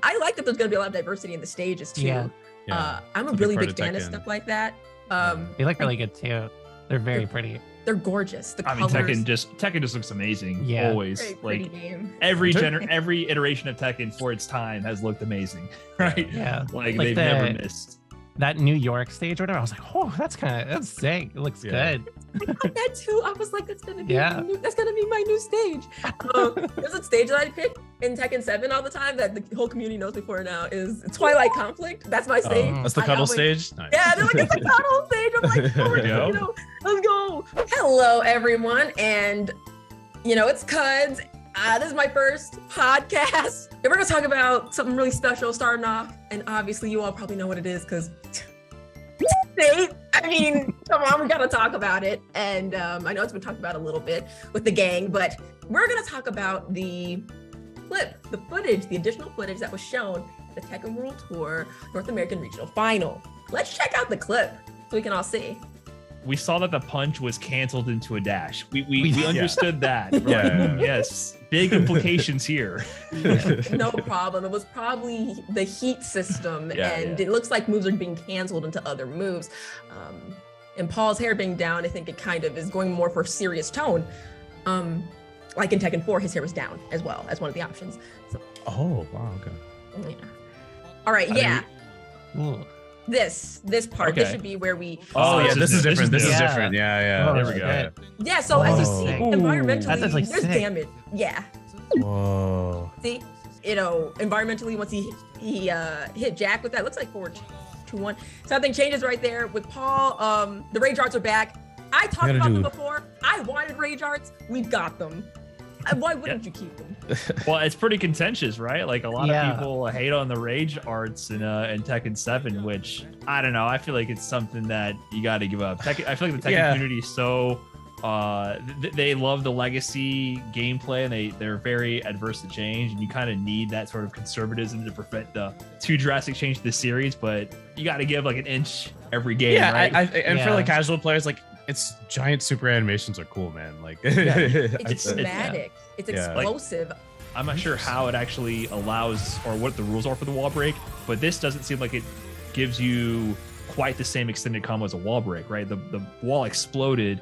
I like that there's going to be a lot of diversity in the stages too. Yeah. I'm a really big fan of stuff like that. They look really good too. They're very pretty. They're gorgeous. The I colors. mean, Tekken just looks amazing. Yeah. Always. Very Like game. every iteration of Tekken for its time has looked amazing. Right? Yeah. Like they've never missed. That New York stage or whatever, I was like, oh, that's sick. It looks good. I got that too. I was like, that's gonna be my new stage. There's a stage that I pick in Tekken 7 all the time that the whole community knows me for now is Twilight Conflict. That's my stage. That's the cuddle stage? Nice. Yeah, they're like, it's a cuddle stage. I'm like, oh, let's go. Hello, everyone. And, it's Cuds. This is my first podcast. And we're going to talk about something really special starting off. And obviously, you all probably know what it is because I mean, come on, we got to talk about it. And I know it's been talked about a little bit with the gang, but we're going to talk about the footage, the additional footage that was shown at the Tekken World Tour North American Regional Final. Let's check out the clip so we can all see. We saw that the punch was canceled into a dash. We understood that. Yes, big implications here. No problem. It was probably the heat system, it looks like moves are being canceled into other moves. And Paul's hair being down, I think it kind of is going more for serious tone. Like in Tekken 4, his hair was down as well as one of the options. So, oh, wow, okay. Yeah. All right, This part, Okay. this should be where we. Oh, yeah, this is different. This is Yeah. different. Yeah. Oh, There we go. shit. Yeah, so as you see, sick. environmentally, That's actually there's sick. damage. Yeah. Whoa. See, environmentally, once he hit Jack with that, looks like 4-2-1. Something changes right there with Paul. The rage arts are back. I talked about them before. I wanted rage arts. We've got them. Why wouldn't you keep them? Well, it's pretty contentious, right? Like a lot of people hate on the rage arts in Tekken 7, which I don't know. I feel like it's something that you got to give up. I feel like the Tekken community is so they love the legacy gameplay and they're very adverse to change, and you kind of need that sort of conservatism to prevent the too drastic change to the series. But you got to give like an inch every game. Right? For like casual players, like it's giant super animations are cool, man. Like It's dramatic. It's explosive. Like, I'm not sure how it actually allows or what the rules are for the wall break, but this doesn't seem like it gives you quite the same extended combo as a wall break, right? The wall exploded,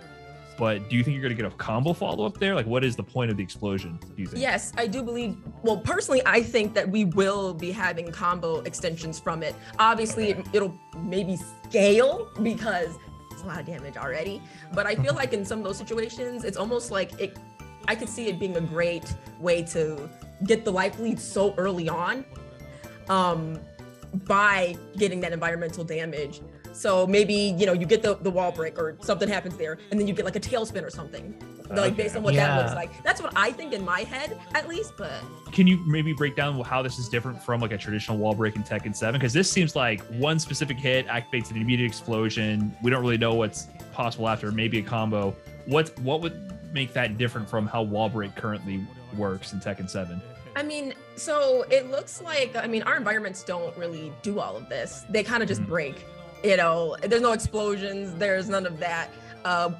but do you think you're going to get a combo follow-up there? Like, what is the point of the explosion, do you think? Yes, I do believe, well, personally, I think that we will be having combo extensions from it. Obviously, it'll maybe scale because it's a lot of damage already, but I feel like in some of those situations, it's almost like I could see it being a great way to get the life lead so early on by getting that environmental damage. So maybe, you get the wall break or something happens there, and then you get like a tailspin or something, like based on what that looks like. That's what I think in my head, at least, but. Can you maybe break down how this is different from like a traditional wall break in Tekken 7? Because this seems like one specific hit activates an immediate explosion. We don't really know what's possible after, maybe a combo. What would make that different from how wall break currently works in Tekken 7? I mean, so it looks like, our environments don't really do all of this. They kind of just break, there's no explosions. There's none of that.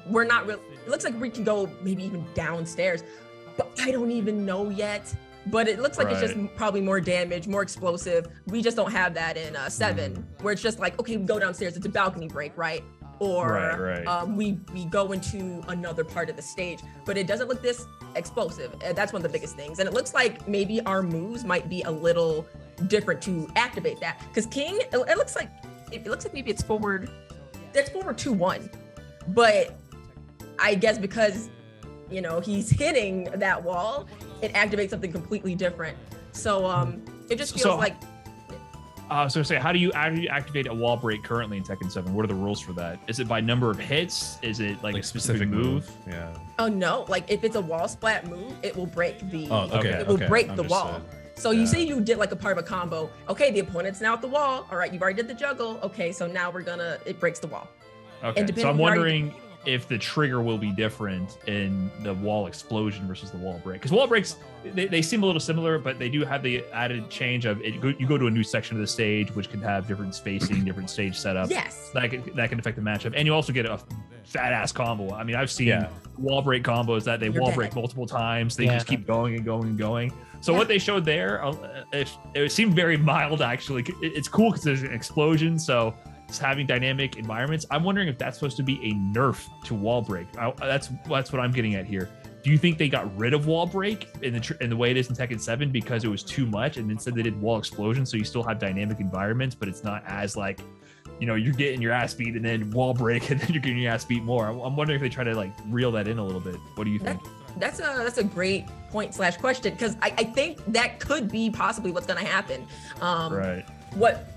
We're not really, it looks like we can go maybe even downstairs, but I don't even know yet. But it looks like it's just probably more damage, more explosive. We just don't have that in 7, where it's just like, okay, we go downstairs, it's a balcony break, right? Or we go into another part of the stage, but it doesn't look this explosive. That's one of the biggest things. And it looks like maybe our moves might be a little different to activate that. Because King, it looks like maybe it's forward 2-1. But I guess because, he's hitting that wall, it activates something completely different. So it just feels like. How do you activate a wall break currently in Tekken 7? What are the rules for that? Is it by number of hits? Is it like a specific move? Yeah. Oh no! Like if it's a wall splat move, it will break the. It will break the wall. Understood. So you say you did like a part of a combo. Okay, the opponent's now at the wall. All right, you've already did the juggle. Okay, so now it breaks the wall. Okay. So I'm wondering if the trigger will be different in the wall explosion versus the wall break, because wall breaks they seem a little similar, but they do have the added change of you go to a new section of the stage, which can have different spacing, different stage setup. Yes, that can affect the matchup, and you also get a fat ass combo. I mean, I've seen wall break combos that they wall break multiple times. They just keep going and going and going. So what they showed there, it seemed very mild actually. It's cool because there's an explosion, so it's having dynamic environments. I'm wondering if that's supposed to be a nerf to wall break. That's what I'm getting at here. Do you think they got rid of wall break in the way it is in Tekken 7 because it was too much, and instead they did wall explosion, so you still have dynamic environments, but it's not as like, you know, you're getting your ass beat and then wall break and then you're getting your ass beat more. I'm wondering if they try to like reel that in a little bit. What do you think? That's a great point / question, because I think that could be possibly what's going to happen. Right.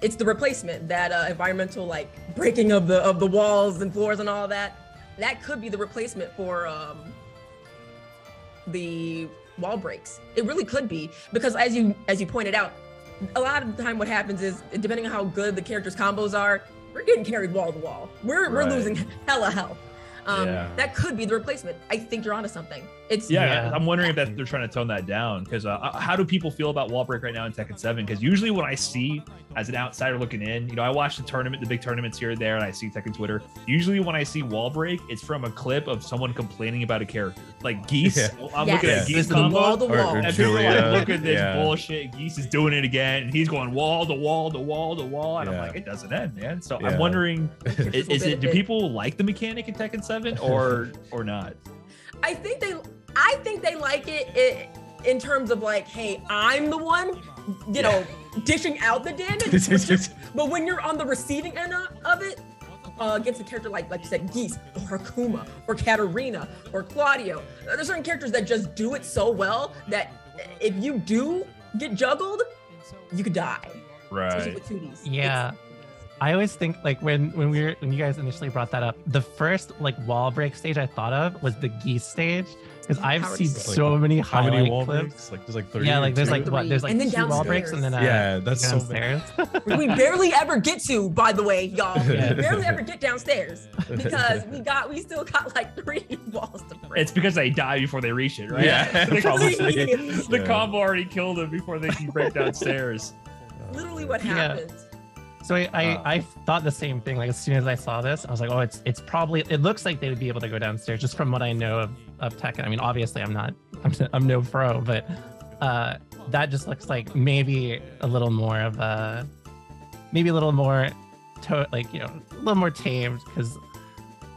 It's the replacement, that environmental like breaking of the walls and floors and all that. That could be the replacement for the wall breaks. It really could be, because as you pointed out, a lot of the time what happens is, depending on how good the characters' combos are, we're getting carried wall to wall. We're losing hella health. That could be the replacement. I think you're onto something. I'm wondering if they're trying to tone that down, because how do people feel about wall break right now in Tekken 7? Because usually when I see, as an outsider looking in, you know, I watch the big tournaments here and there, and I see Tekken Twitter. Usually when I see wall break, it's from a clip of someone complaining about a character, like Geese. I'm looking at Geese combo, wall to wall. and people are like, look at this bullshit. Geese is doing it again, and he's going wall to wall to wall to wall, and I'm like, it doesn't end, man. So I'm wondering, do people like the mechanic in Tekken 7 or not? I think they like it in terms of like, hey, I'm the one, you know, dishing out the damage. But when you're on the receiving end of it, against a character like you said, Geese or Akuma or Katarina or Claudio, there's certain characters that just do it so well that if you do get juggled, you could die. Right. Especially with 2Ds. Yeah. I always think like when you guys initially brought that up, the first like wall break stage I thought of was the Geese stage, because I've seen so many highlight wall clips. breaks? Like there's like 30. Yeah, like there's like what? There's like and then 2 wall breaks and then that's so downstairs. We barely ever get to, by the way, y'all. We barely ever get downstairs because we still got like 3 walls to break. It's because they die before they reach it, right? Yeah, probably. The combo already killed them before they can break downstairs. Literally what happens. So I thought the same thing. Like as soon as I saw this, I was like, oh, it's probably, it looks like they would be able to go downstairs just from what I know of Tekken. I mean, obviously I'm no pro, but that just looks like maybe a little more of a, maybe a little more like, you know, a little more tamed, because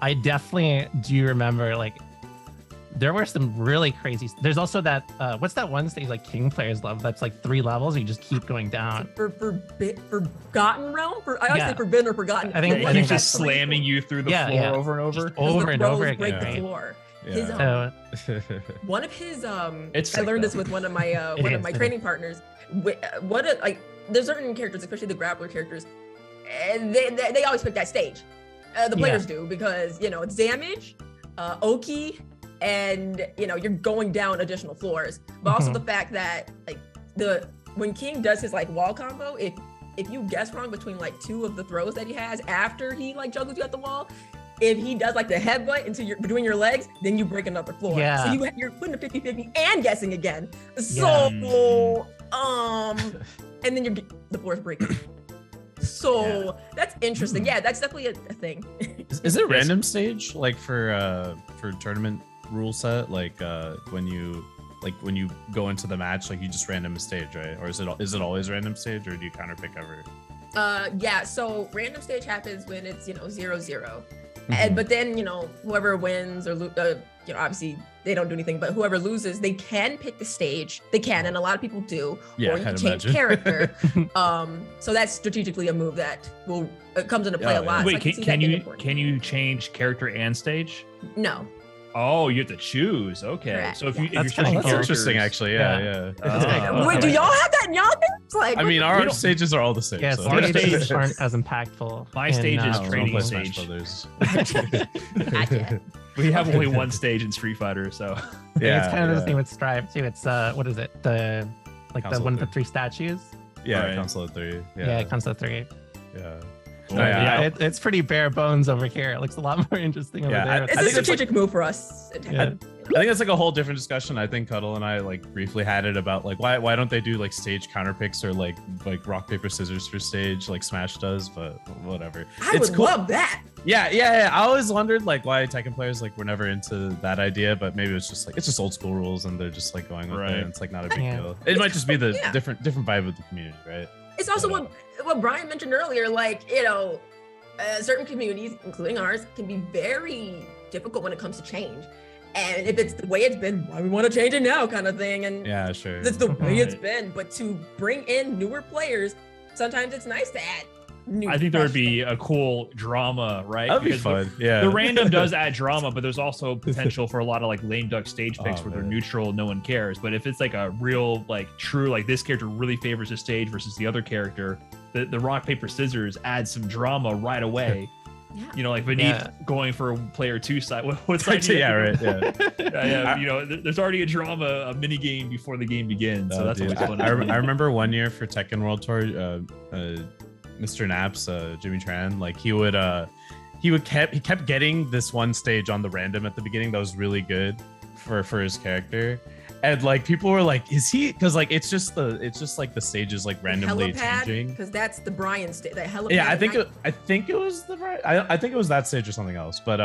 I definitely do remember like there were some really crazy. There's also that what's that one stage like King players love? That's like 3 levels. And you just keep going down. Forgotten Realm. I always say Forbidden or Forgotten. I think he's just slamming you through the floor over and over, just over and over again. Break the floor. His, one of his I learned this with one of my training partners. There's certain characters, especially the grappler characters, and they always pick that stage. The players do, because you know it's damage, Oki, and you know you're going down additional floors, but also the fact that like when King does his like wall combo, if you guess wrong between like 2 of the throws that he has after he like juggles you at the wall, if he does like the headbutt into between your legs, then you break another floor. So you're putting a 50-50 and guessing again. So and then the floor's breaking. So that's interesting. Yeah, that's definitely a thing. Is it random stage like for tournament rule set, like when you go into the match, like you just random a stage, right? Or is it always random stage, or do you counter pick ever? Yeah, so random stage happens when it's 0-0. But then whoever wins or obviously they don't do anything, but whoever loses, they can pick the stage. They can, and a lot of people do. Yeah, or you can change character. So that's strategically a move that comes into play a lot. Wait, so can you change character and stage? No. Oh, you have to choose. Okay. Correct. So if you're that's interesting, actually. Yeah. Wait, do y'all have that in y'all things? Like, I mean, our stages are all the same. Yeah, so. our stages aren't as impactful. My stage is training stage. Gotcha. We have only one stage in Street Fighter, so it's kind of the same with Strive too. It's what is it? The one with the 3 statues. Yeah, right. Console 3. Yeah, Console 3. Yeah. It's pretty bare bones over here. It looks a lot more interesting over there. It's a strategic move for us. I think that's like a whole different discussion. I think Cuddle and I like briefly had it about like why don't they do like stage counter picks or like rock paper scissors for stage like Smash does, but whatever. I would love that. Yeah. I always wondered like why Tekken players like were never into that idea, but maybe it's just old school rules and they're just like going with it. And it's like not a big deal. It might just be the different vibe of the community, right? It's also what Brian mentioned earlier, like, you know, certain communities, including ours, can be very difficult when it comes to change. And if it's the way it's been, why we want to change it now kind of thing. And yeah, sure. That's the way it's been. But to bring in newer players, sometimes it's nice to add new. I think there would be a cool drama, right? That'd be fun. Yeah. The random does add drama, but there's also potential for a lot of like lame duck stage picks where they're neutral, no one cares. But if it's like a real, like true, like this character really favors the stage versus the other character, the rock, paper, scissors adds some drama right away. Yeah. You know, like beneath going for player 2 side. What side? Yeah. You know, there's already a drama, a mini game before the game begins. So that's always fun. I remember one year for Tekken World Tour, Mr. Naps, Jimmy Tran, like he kept getting this one stage on the random at the beginning that was really good for his character. And like people were like, is he? Because like it's just like the stages like randomly changing. Because that's the Brian stage. The helipad. Yeah, I think it was the Brian. I think it was that stage or something else. But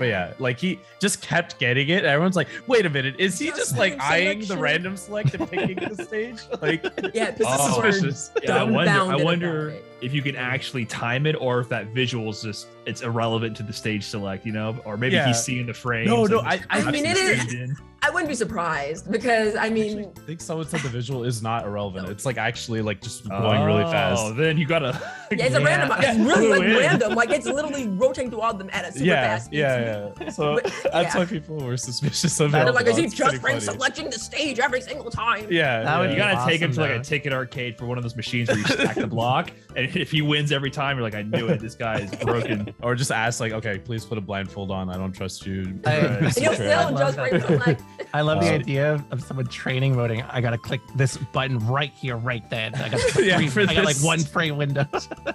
yeah, like he just kept getting it. And everyone's like, wait a minute, is he just like eyeing the random select and picking the stage? Like, yeah, this is suspicious. Yeah, I wonder if you can actually time it, or if that visual is just it's irrelevant to the stage select, you know, or maybe he's seeing the frame. No, I mean it is. I wouldn't be surprised because I mean, I think someone said the visual is not irrelevant. It's like actually like just going really fast. Oh, then you gotta. Yeah, it's a random. It's really like random. Like it's literally rotating through all of them at a super fast speed. Yeah. So that's why people were suspicious of it. Like, is he just selecting the stage every single time? Yeah. You gotta take him to like a ticket arcade for one of those machines where you stack the block, and if he wins every time, you're like, I knew it. This guy is broken. Or just ask like, okay, please put a blindfold on. I don't trust you. He'll still just bring select. I love the idea of someone training voting. I gotta click this button right here, right then. I got I got like 1 frame window.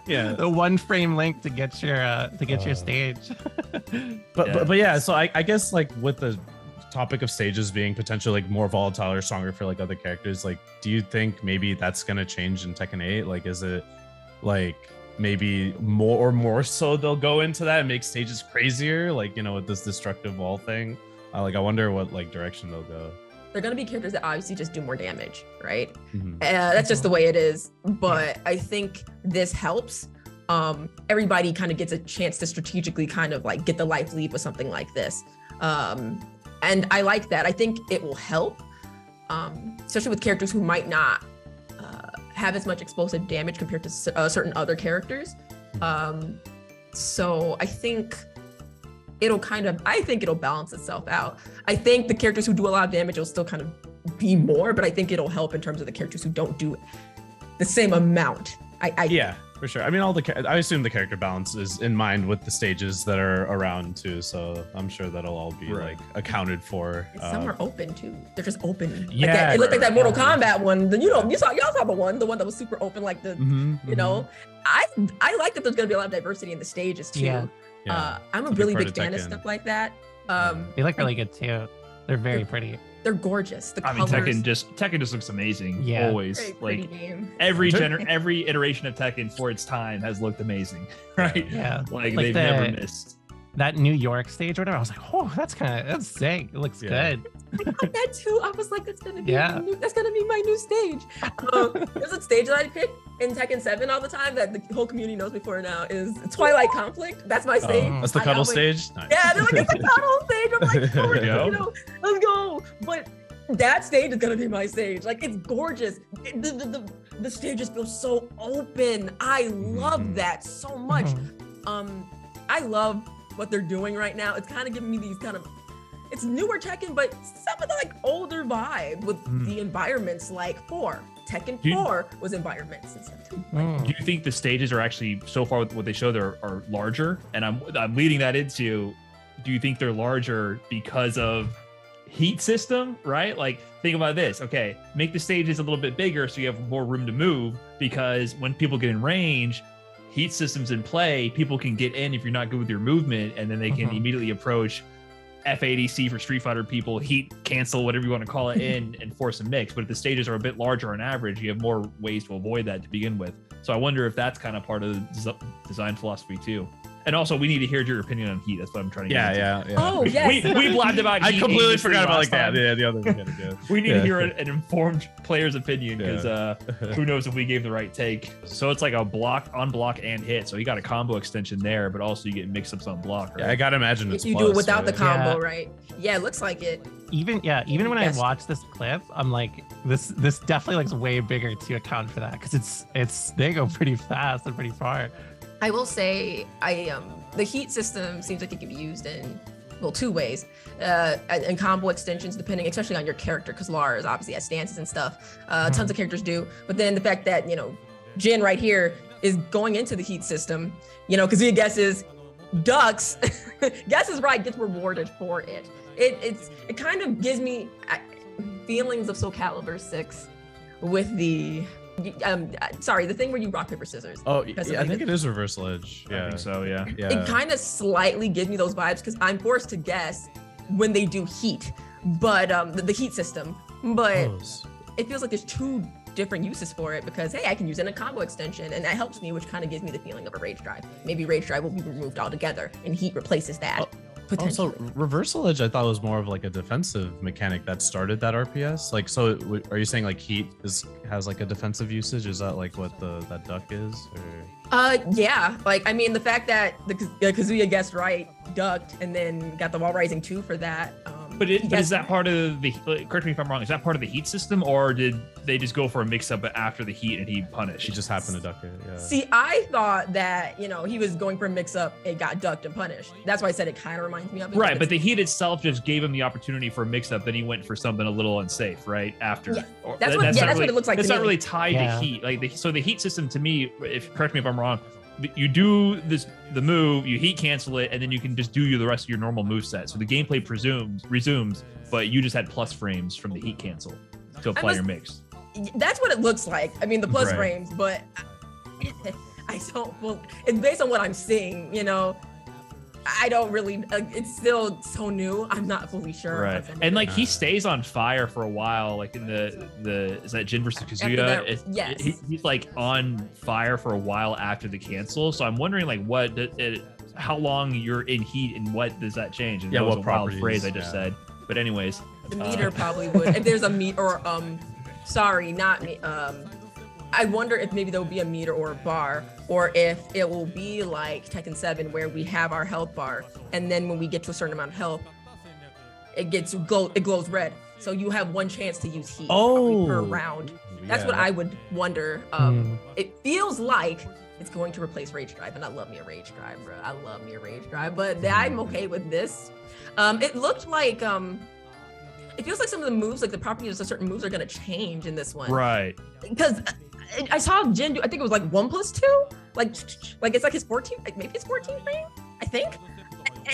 The 1 frame link to get your stage. But yeah, so I guess like with the topic of stages being potentially like more volatile or stronger for like other characters, like do you think maybe that's gonna change in Tekken 8? Like is it like maybe more so they'll go into that and make stages crazier, like, you know, with this destructive wall thing? Like I wonder what like direction they'll go. They're gonna be characters that obviously just do more damage, right? That's just the way it is. But I think this helps. Everybody kind of gets a chance to strategically kind of like get the life lead with something like this. And I like that. I think it will help, especially with characters who might not have as much explosive damage compared to certain other characters. So I think it'll balance itself out. I think the characters who do a lot of damage will still kind of be more, but I think it'll help in terms of the characters who don't do the same amount. Yeah, for sure. I mean, I assume the character balance is in mind with the stages that are around too, so I'm sure that'll all be like accounted for. Some are open too. They're just open. Yeah, it looked like that Mortal Kombat one. Then y'all saw the one that was super open, like the you know. I like that there's gonna be a lot of diversity in the stages too. Yeah. I'm a really big fan of stuff like that. They look really good too. They're very pretty. They're gorgeous. The colors. Tekken just looks amazing. Yeah. Always. Like every iteration of Tekken for its time has looked amazing. Right? Yeah. Like they've never missed. That New York stage or whatever, I was like, oh, that's sick. It looks good. I like that too. I was like, that's gonna be my new stage. There's a stage that I pick in Tekken 7 all the time that the whole community knows me for now is Twilight Conflict. That's my stage. That's the cuddle stage? Nice. Yeah, they're like, it's the cuddle stage. I'm like, oh, you know, let's go. But that stage is gonna be my stage. Like, it's gorgeous. The stages feel so open. I love that so much. I love what they're doing right now. It's kind of giving me these kind of, it's newer Tekken, but some of the like older vibe with the environments, like Tekken 4 was environments and stuff too. Do you think the stages are actually, so far with what they showed, are larger? And I'm leading that into, do you think they're larger because of heat system, right? Like, think about this. Okay, make the stages a little bit bigger so you have more room to move, because when people get in range, heat systems in play, people can get in if you're not good with your movement, and then they can immediately approach FADC for Street Fighter people, heat cancel, whatever you want to call it, in and force a mix. But if the stages are a bit larger on average, you have more ways to avoid that to begin with. So I wonder if that's kind of part of the design philosophy too. And also, we need to hear your opinion on heat. That's what I'm trying to get into. Yeah. Oh, yes. We blabbed about heat. I completely forgot about that. Yeah, the other mechanic. Yeah. We need to hear an informed player's opinion because who knows if we gave the right take. So it's like a block, on block, and hit. So you got a combo extension there, but also you get mix-ups on block. Right? Yeah, I gotta imagine it's you plus, do it without the combo, Yeah. right? Yeah, it looks like it. Even when I watch this clip, I'm like, this definitely looks way bigger to account for that, because they go pretty fast and pretty far. I will say, the heat system seems like it can be used in, well, two ways, and combo extensions, depending, especially on your character, because Lars obviously has stances and stuff. Tons of characters do. But then the fact that, Jin right here is going into the heat system, because he guesses, ducks, guesses right, gets rewarded for it. It kind of gives me feelings of Soul Calibur 6 with the the thing where you rock paper scissors. Oh, yeah, I think it is reversal edge. Yeah, I think so. Yeah. It kind of slightly gives me those vibes because I'm forced to guess when they do heat, but the heat system. But it feels like there's two different uses for it because, hey, I can use it in a combo extension, and that helps me, which kind of gives me the feeling of a rage drive. Maybe rage drive will be removed altogether, and heat replaces that. Also, reversal edge I thought was more of like a defensive mechanic that started that RPS. Like, so are you saying like heat has like a defensive usage? Is that like what that duck is? Or? Yeah. Like, I mean, the fact that the Kazuya guessed right, ducked, and then got the wall rising 2 for that. But is that part of the? Correct me if I'm wrong. Is that part of the heat system, or did they just go for a mix-up after the heat and he punished? He just happened to duck it. Yeah. See, I thought that he was going for a mix-up and got ducked and punished. That's why I said it kind of reminds me of it. Right, but the heat itself just gave him the opportunity for a mix-up. Then he went for something a little unsafe, right after. Yeah, that's what it looks like. That's to not me. really tied to heat. So the heat system to me, correct me if I'm wrong, you do the move, you heat cancel it, and then you can just do the rest of your normal move set. So the gameplay resumes, but you just had plus frames from the heat cancel to apply your mix. That's what it looks like. I mean, the plus frames, but I don't. Well, it's based on what I'm seeing. I don't really. It's still so new. I'm not fully sure. Right, and like he stays on fire for a while. Like in the is that Jin versus Kazuya? Yes. He's like on fire for a while after the cancel. So I'm wondering like how long you're in heat and what does that change? And that was a wild phrase I just said. But anyways, the meter probably would. If there's a meter or sorry, not me. I wonder if maybe there will be a meter or a bar, or if it will be like Tekken 7 where we have our health bar, and then when we get to a certain amount of health, it glows red. So you have one chance to use heat per round. That's what I would wonder. It feels like it's going to replace Rage Drive, and I love me a Rage Drive, bro. I love me a Rage Drive, but I'm okay with this. It looked like it feels like some of the moves, like the properties of certain moves, are going to change in this one. Right. Because I saw Jin do, I think it was like 1+2, like it's like his 14, like maybe it's 14 frame, I think.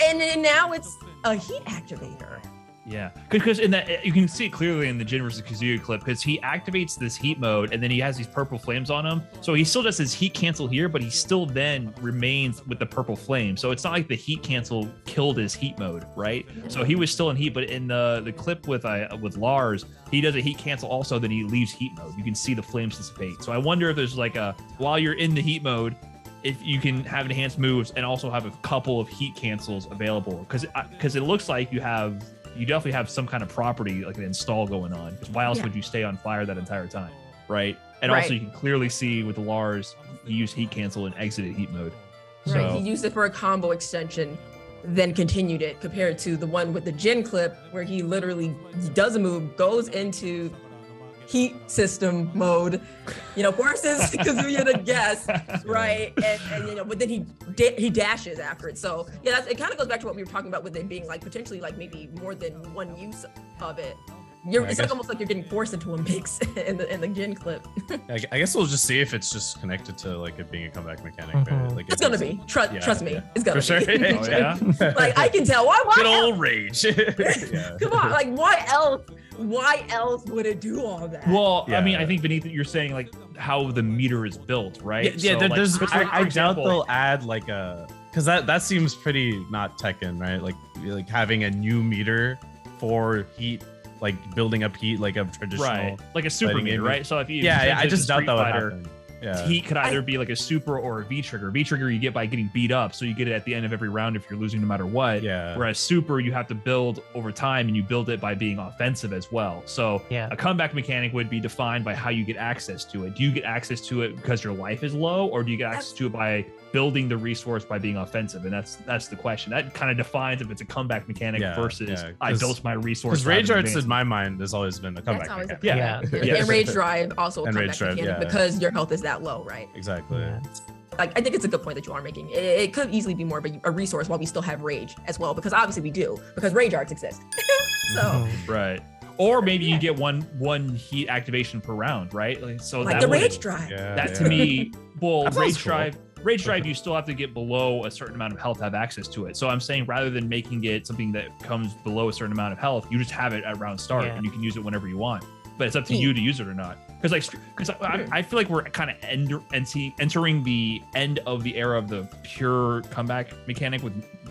And then now it's a heat activator. Yeah, because in that you can see it clearly in the Jin versus Kazuya clip, because he activates this heat mode and then he has these purple flames on him. So he still does his heat cancel here, but he still then remains with the purple flame. So it's not like the heat cancel killed his heat mode, right? So he was still in heat, but in the clip with Lars, he does a heat cancel also, then he leaves heat mode. You can see the flames dissipate. So I wonder if there's like while you're in the heat mode, if you can have enhanced moves and also have a couple of heat cancels available, because it looks like you definitely have some kind of property like an install going on. Because why else would you stay on fire that entire time, right? And also you can clearly see with Lars, he used heat cancel and exited heat mode. Right, he used it for a combo extension, then continued it, compared to the one with the Jin clip where he literally does a move, goes into heat system mode, forces Kazuya to guess, right? And but then he dashes after it. So yeah, it kind of goes back to what we were talking about with it being like potentially like maybe more than one use of it. It's like almost like you're getting forced into a mix in the Jin clip. I guess we'll just see if it's just connected to like it being a comeback mechanic. Right? Like it's gonna be. Trust me, it's gonna be. Sure. Oh, yeah? Like I can tell. Why good else? old rage. Come on, like why else would it do all that? Well, I mean, I think beneath it, you're saying like how the meter is built, right? Yeah, so, there's. like, I doubt they'll add like a because that seems pretty not Tekken, right? Like having a new meter for heat, like building up heat like a traditional, right, like a super meter, right? So if you I just doubt that would happen. Yeah. Heat could either be like a super or a V trigger. V trigger you get by getting beat up, so you get it at the end of every round if you're losing no matter what. Yeah. Whereas super you have to build over time, and you build it by being offensive as well. So a comeback mechanic would be defined by how you get access to it. Do you get access to it because your life is low, or do you get access to it by building the resource by being offensive? And that's the question. That kind of defines if it's a comeback mechanic versus I built my resource. Because rage arts in my mind has always been a comeback mechanic. And rage drive also a comeback mechanic because your health is that low, right? Exactly. Like, I think it's a good point that you are making. It could easily be more of a resource while we still have rage as well, because obviously we do, because rage arts exist. So right. Or maybe you get one heat activation per round, right? Like, so like that the rage drive. That to me, well, rage drive, you still have to get below a certain amount of health to have access to it. So I'm saying rather than making it something that comes below a certain amount of health, you just have it at round start and you can use it whenever you want. But it's up to you to use it or not. Because I feel like we're kind of entering the end of the era of the pure comeback mechanic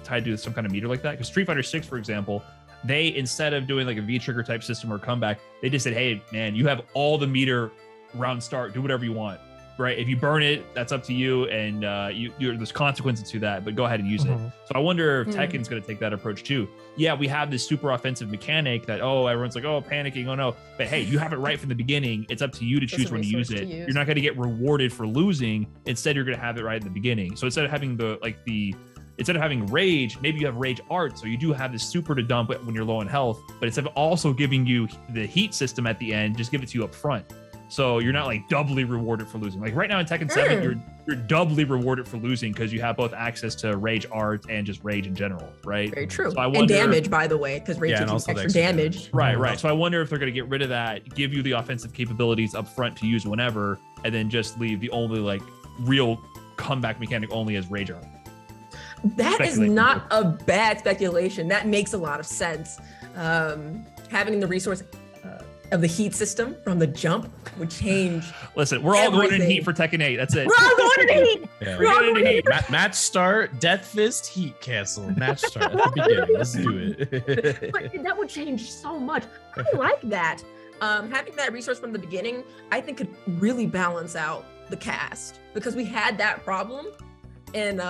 tied to some kind of meter like that. Because Street Fighter 6, for example, they, instead of doing like a V-trigger type system or comeback, they just said, hey, man, you have all the meter round start, do whatever you want, right? If you burn it, that's up to you, and there's consequences to that, but go ahead and use it. So I wonder if Tekken's going to take that approach too. Yeah, we have this super offensive mechanic that, everyone's like, panicking, oh no. But hey, you have it right from the beginning. It's up to you to choose when to use it. You're not going to get rewarded for losing. Instead, you're going to have it right at the beginning. So instead of having instead of having rage, maybe you have rage art. So you do have this super to dump when you're low in health, but instead of also giving you the heat system at the end, just give it to you up front. So you're not like doubly rewarded for losing. Like right now in Tekken 7, you're doubly rewarded for losing because you have both access to rage art and just rage in general, right? Very true. So and damage, by the way, because rage gives you extra damage. Right. So I wonder if they're going to get rid of that, give you the offensive capabilities up front to use whenever, and then just leave the only like real comeback mechanic only as rage art. That is not a bad speculation. That makes a lot of sense. Having the resource of the heat system from the jump would change. Listen, we're all going in heat for Tekken 8. That's it. We're all going in heat. We're all going in heat. Match start, Death Fist, heat cancel. Match start at the beginning. Let's do it. But that would change so much. I like that. Having that resource from the beginning, I think could really balance out the cast, because we had that problem in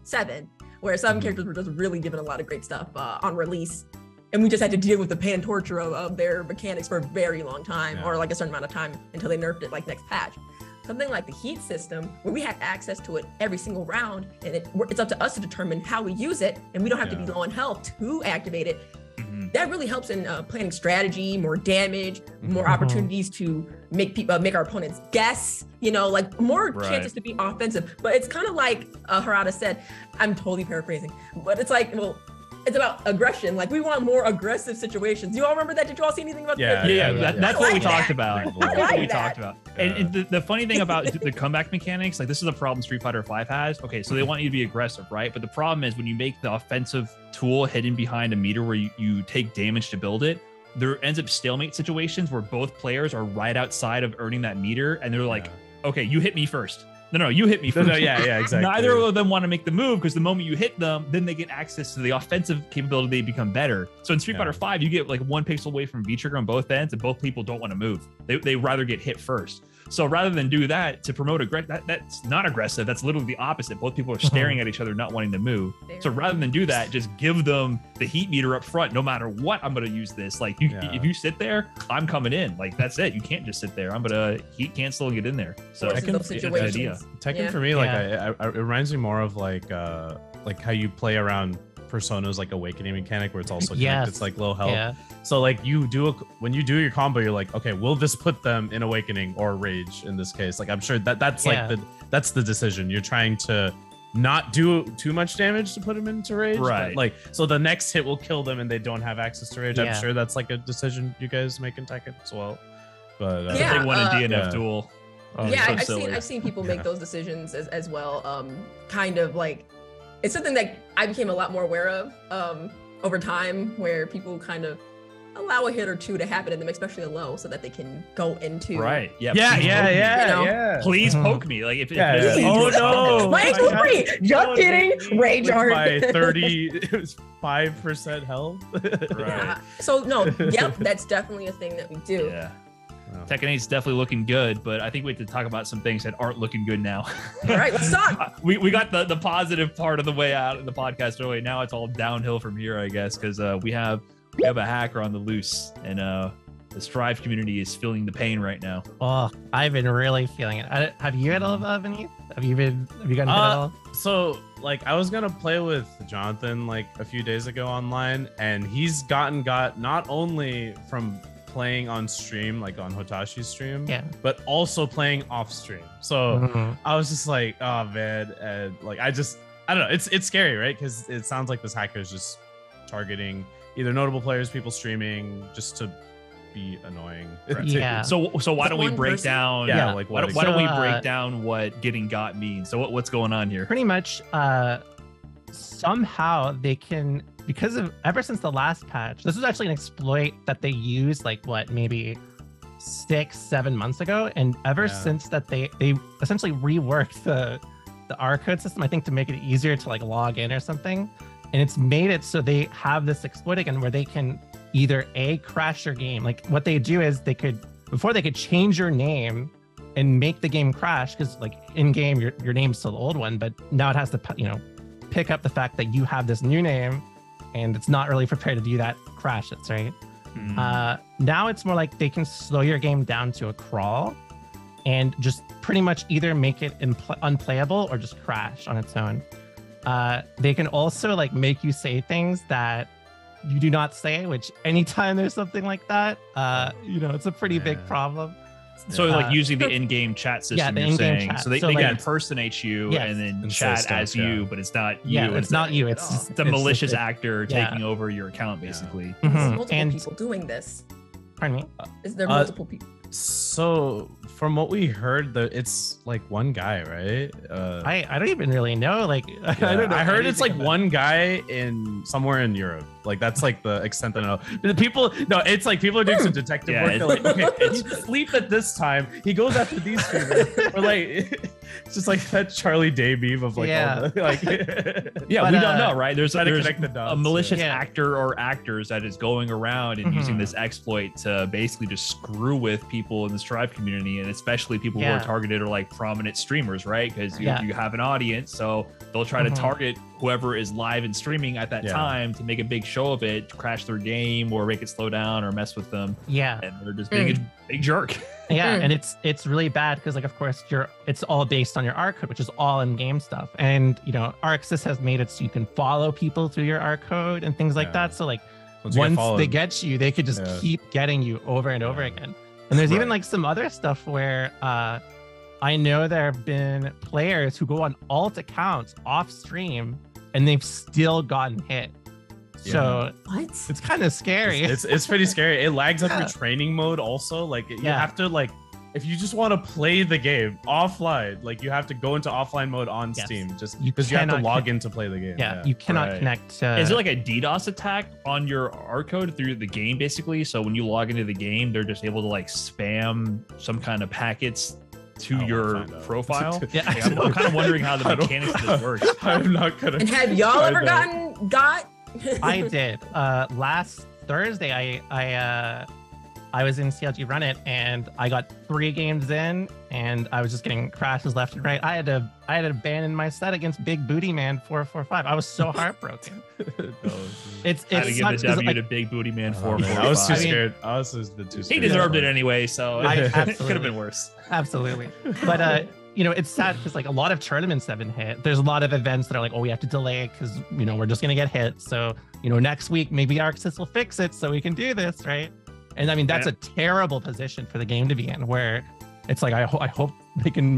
7, where some characters were just really given a lot of great stuff on release, and we just had to deal with the pain and torture of their mechanics for a very long time, or like a certain amount of time until they nerfed it like next patch. Something like the heat system, where we have access to it every single round, and it's up to us to determine how we use it, and we don't have to be low in health to activate it. That really helps in planning strategy, more damage, more opportunities to make our opponents guess, like more chances to be offensive. But it's kind of like Harada said, I'm totally paraphrasing, but it's like, well, it's about aggression. Like, we want more aggressive situations. Do you all remember that? Did you all see anything about that? Yeah. That's what we talked about. That's what we talked about. And the funny thing about the comeback mechanics, like, this is a problem Street Fighter 5 has. Okay, so they want you to be aggressive, right? But the problem is when you make the offensive tool hidden behind a meter where you take damage to build it, there ends up stalemate situations where both players are right outside of earning that meter, and they're like, okay, you hit me first. No, you hit me first. No, yeah, exactly. Neither of them want to make the move, because the moment you hit them, then they get access to the offensive capability, they become better. So in Street Fighter 5, you get like 1 pixel away from V-trigger on both ends, and both people don't want to move. They rather get hit first. So rather than do that to promote that's not aggressive. That's literally the opposite. Both people are staring at each other, not wanting to move. So rather than do that, just give them the heat meter up front. No matter what, I'm going to use this. Like, if you sit there, I'm coming in. Like, that's it. You can't just sit there. I'm going to heat cancel and get in there. So Tekken for me, like, it reminds me more of like how you play around Persona's like awakening mechanic, where it's also it's like low health. So like when you do your combo, you're like, okay, will this put them in awakening or rage in this case? Like, I'm sure that's like that's the decision. You're trying to not do too much damage to put them into rage, right? But like, so the next hit will kill them and they don't have access to rage. I'm sure that's like a decision you guys make in Tekken as well. But they won a DNF duel. I've seen people make those decisions as well. Kind of like, it's something that I became a lot more aware of over time, where people kind of allow a hit or two to happen in them, especially a low, so that they can go into Right. Yeah. Please Please poke me. Like if Oh no! my free. Just kidding. Rage art. My 35% health. Right. Yeah. So no, yep, that's definitely a thing that we do. Yeah. Tekken 8 is definitely looking good, but I think we have to talk about some things that aren't looking good now. All right, let's talk. We got the positive part of the way out in the podcast early. Now it's all downhill from here, I guess, because we have a hacker on the loose, and the Strive community is feeling the pain right now. Oh, I've been really feeling it. Have you at all, Vinny? Have you gotten hit at all? So like I was gonna play with Jonathan like a few days ago online, and he's got not only from playing on stream, like on Hotashi's stream, but also playing off stream. So I was just like, oh man, and like I don't know, it's scary, right? Because it sounds like this hacker is just targeting either notable players, people streaming, just to be annoying. Right. Yeah. So why don't we break down? Yeah. Like why don't we break down what getting got means? So what's going on here? Pretty much, somehow they can, because of ever since the last patch, this was actually an exploit that they used like maybe 6-7 months ago, and ever since that they essentially reworked the R code system, I think, to make it easier to like log in or something, and it's made it so they have this exploit again where they can either crash your game. Like what they do is before they could change your name and make the game crash, because like in game your name's still the old one, but now it has to pick up the fact that you have this new name, and it's not really prepared to do that, crash it, right? Now it's more like they can slow your game down to a crawl and just pretty much either make it unplayable or just crash on its own. They can also like make you say things that you do not say, which anytime there's something like that, it's a pretty big problem. So like using the in-game chat system, you're saying, chat. so they can impersonate you and then chat as you, but it's not you. Yeah, it's not you. It's the malicious actor taking over your account, basically. There's multiple people doing this. Pardon me? Is there multiple people? So from what we heard, it's like one guy, right? I don't even really know. Like I don't know. I heard it's like one guy somewhere in Europe. Like that's like the extent I know. It's like people are doing some detective work. They're like, okay, it's sleep at this time. He goes after these people. Or like it's just like that Charlie Day meme of like all the, like we don't know, right? There's a malicious actor or actors that is going around and using this exploit to basically just screw with people in the Strive community, and especially people who are targeted are like prominent streamers, right? Because you have an audience, so they'll try to target whoever is live and streaming at that time to make a big show of it, to crash their game or make it slow down or mess with them. And they're just being a big jerk. And it's really bad because like of course it's all based on your R code, which is all in-game stuff, and ArcSys has made it so you can follow people through your R code and things like that. So like once they get you, they could just keep getting you over and over again. And there's even like some other stuff where I know there have been players who go on alt accounts off stream and they've still gotten hit. So it's kind of scary. It's pretty scary. It lags up your training mode also. Like you have to like, if you just want to play the game offline, like you have to go into offline mode on Steam, just because you have to log in to play the game. You cannot connect. Is it like a DDoS attack on your R code through the game, basically? So when you log into the game, they're just able to like spam some kind of packets to your profile. I'm kind of wondering how the mechanics of this works. I'm not gonna. And have y'all ever got? I did. Last Thursday, I was in CLG Run It, and I got 3 games in, and I was just getting crashes left and right. I had to abandon my set against Big Booty Man 445. I was so heartbroken. It's had to give the W to Big Booty Man 445. I was too scared. I was too scared. He deserved it anyway, so it could have been worse. Absolutely. But it's sad because like a lot of tournaments have been hit. There's a lot of events that are like, oh, we have to delay because we're just gonna get hit. So next week maybe ArcSys will fix it so we can do this, right? And I mean that's a terrible position for the game to be in, where it's like I hope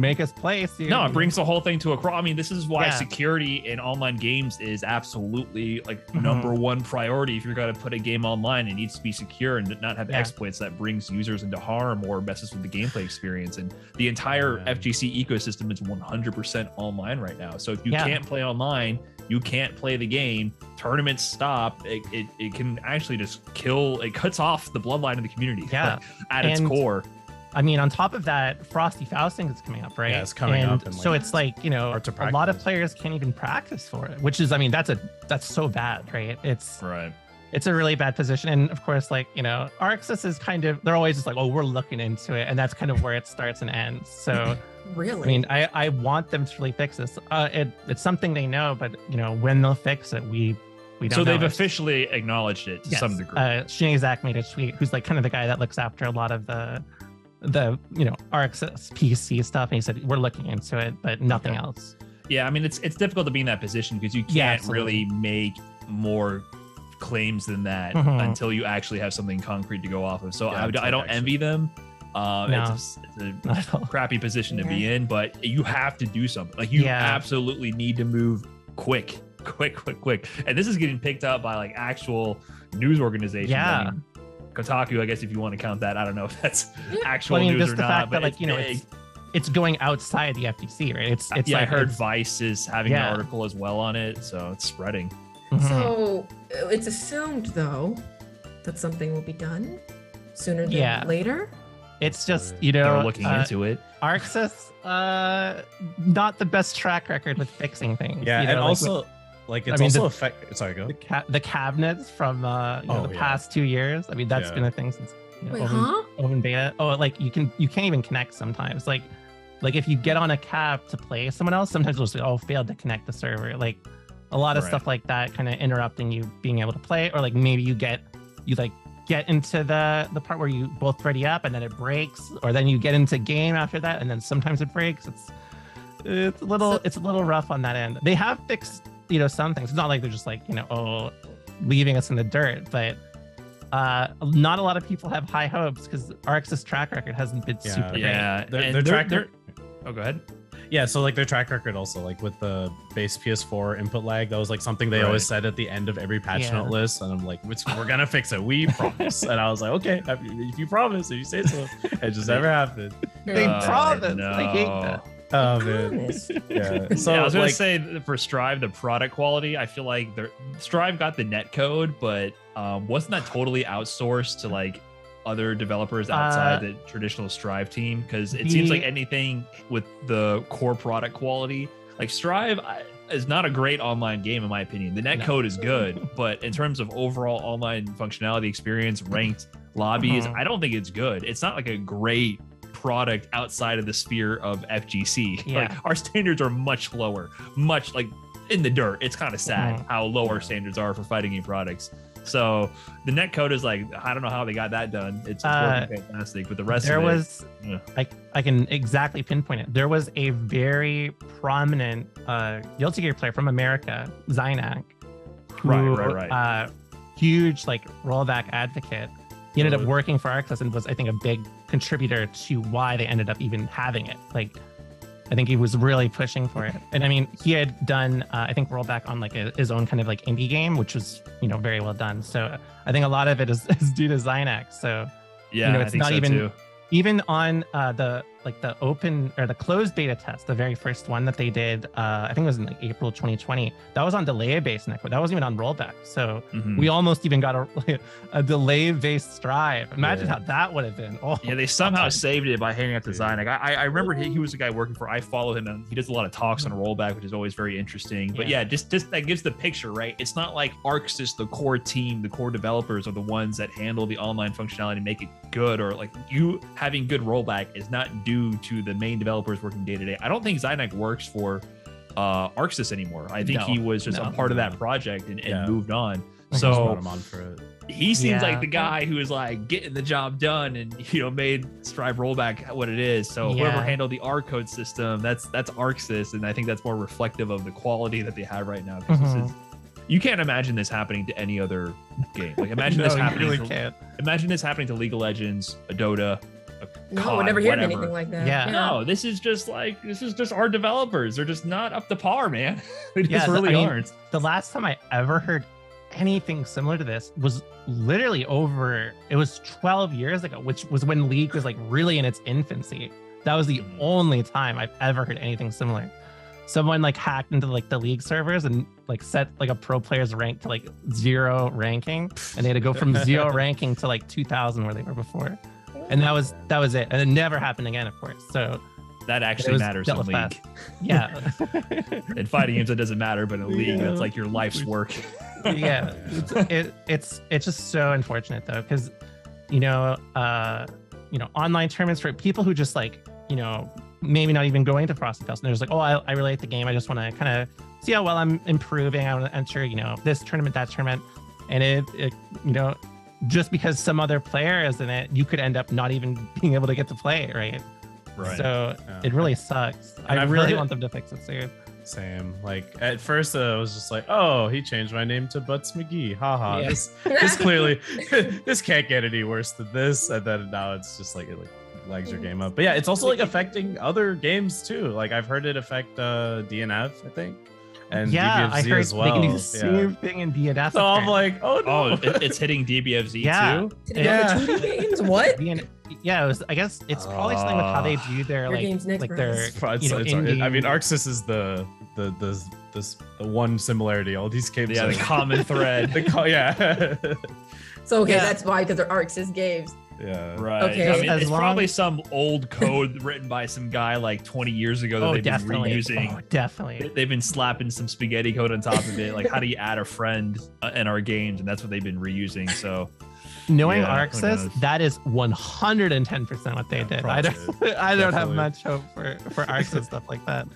make us play. So no, it brings the whole thing to a crawl. I mean, this is why security in online games is absolutely like number one priority. If you're going to put a game online, it needs to be secure and not have exploits that brings users into harm or messes with the gameplay experience. And the entire FGC ecosystem is 100% online right now. So if you can't play online, you can't play the game. Tournaments stop. It can actually just kill. It cuts off the bloodline of the community. Yeah, at its core. I mean, on top of that, Frosty Fausting is coming up, right? Yeah, it's coming up. And so it's like, you know, a lot of players can't even practice for it, which is, I mean, that's so bad, right? It's a really bad position. And of course, like, you know, Arxis is kind of, they're always just like, oh, we're looking into it. And that's kind of where it starts and ends. So really, I mean, I want them to really fix this. It's something they know, but you know, when they'll fix it, we don't know. So they've officially acknowledged it to some degree. Shinazak made a tweet, who's like kind of the guy that looks after a lot of the you know, Arxis PC stuff, and he said we're looking into it, but nothing else. Yeah, I mean, it's difficult to be in that position because you can't really make more claims than that until you actually have something concrete to go off of. So I don't envy them. It's a crappy position to be in, but you have to do something. Like you absolutely need to move quick. And this is getting picked up by like actual news organizations. Yeah. I mean, Kotaku, I guess if you want to count that, I don't know if that's actual news or the not. Fact but that, like, you know, it's going outside the FTC, right? It's like, I heard Vice is having an article as well on it, so it's spreading. So it's assumed though that something will be done sooner than later. It's just, you know, they're looking into it. Arxis, not the best track record with fixing things. Yeah, you know, and also. Like it's also sorry, go. The cabinets from the past 2 years. I mean, that's been a thing since open beta. Oh, like you can't even connect sometimes. Like if you get on a cab to play someone else, sometimes it'll say, failed to connect the server. Like a lot of stuff like that, kind of interrupting you being able to play, or like maybe you get into the part where you both ready up and then it breaks, or then you get into game after that and then sometimes it breaks. It's a little rough on that end. They have fixed, you know, some things. It's not like they're just like, you know, leaving us in the dirt, but not a lot of people have high hopes because Arxis' track record hasn't been super great. Their track record. Oh, go ahead. Yeah, so like their track record also, like with the base PS4 input lag, that was like something they always said at the end of every patch note list, and I'm like, we're gonna fix it, we promise. And I was like, okay, if you promise, if you say so. It just never happened. They promised. No. I hate that. Oh man. Yeah. So I was gonna say for Strive, the product quality, I feel like Strive got the net code, but wasn't that totally outsourced to like other developers outside the traditional Strive team? Because it seems like anything with the core product quality, like Strive is not a great online game in my opinion. The net code is good, but in terms of overall online functionality experience, ranked lobbies, I don't think it's good. It's not like a great product outside of the sphere of FGC. Like our standards are much lower, much like in the dirt. It's kind of sad how low our standards are for fighting game products. So the net code is like, I don't know how they got that done. It's working fantastic, but the rest of it, I can exactly pinpoint it. There was a very prominent Guilty Gear player from America, Zynak, who huge like rollback advocate. He ended up working for Arxis and was, I think, a big contributor to why they ended up even having it. Like, I think he was really pushing for it. And I mean, he had done, I think, rollback on like his own kind of like indie game, which was, you know, very well done. So I think a lot of it is due to Zynak. So, yeah, you know, it's I think not so even too. Even on the open or the closed beta test, the very first one that they did, I think it was in like April 2020. That was on delay-based netcode. That wasn't even on rollback. So we almost even got a delay-based Strive. Imagine how that would have been. Oh, yeah, they somehow saved it by hanging out to Zynak. I remember he was the guy working for. I follow him and he does a lot of talks on rollback, which is always very interesting. But yeah, just that gives the picture, right? It's not like Arxis, the core team, the core developers are the ones that handle the online functionality and make it good, or like you having good rollback is not due to the main developers working day to day. I don't think Zynak works for Arxis anymore. I think he was just a part of that project and moved on. So him on for it. He seems like the guy who is like getting the job done and, you know, made Strive rollback what it is. So whoever handled the R code system, that's Arxis, and I think that's more reflective of the quality that they have right now. Because you can't imagine this happening to any other game. Like imagine this happening. You really can't. Imagine this happening to League of Legends, a Dota, a No, we're never hearing anything like that. Yeah. No, this is just our developers. They're just not up to par, man. They just really aren't. The last time I ever heard anything similar to this was literally it was 12 years ago, which was when League was like really in its infancy. That was the only time I've ever heard anything similar. Someone like hacked into like the League servers and like set like a pro player's rank to like 0 ranking, and they had to go from 0 ranking to like 2000 where they were before. And that was it. And it never happened again, of course. So that actually matters in League. Fast. Yeah. In fighting games, it doesn't matter, but in League, that's like your life's work. Yeah. It's just so unfortunate though, because online tournaments for people who just like, maybe not even going to Frosty Fest, and they're just like, oh, I really like the game. I just want to kind of see how well I'm improving. I want to enter, this tournament, that tournament. And it just because some other player is in it, you could end up not even being able to get to play it, right? Right. So it really sucks. I really want them to fix it soon. Same. Like at first I was just like, oh, he changed my name to Butts McGee. Haha. Yeah. This clearly this can't get any worse than this. And then now it's just like it lags your game up. But yeah, it's also like affecting other games too. Like I've heard it affect DNF, I think. And yeah, DBFZ I heard as well. they can do the same thing in DNF. So I'm like, oh no. It's hitting DBFZ too? Yeah. 2D games? What? Yeah, I guess it's probably something with how they do their like their I mean, Arxis is the one similarity. All these games, the common thread. So that's why, because they're Arxis games. Yeah. Right. Okay. I mean, it's probably some old code written by some guy like 20 years ago that they've been reusing. Oh, definitely. They've been slapping some spaghetti code on top of it. Like, how do you add a friend in our games? And that's what they've been reusing. So, knowing Arxis, that is 110% what they did. I don't have much hope for Arxis stuff like that.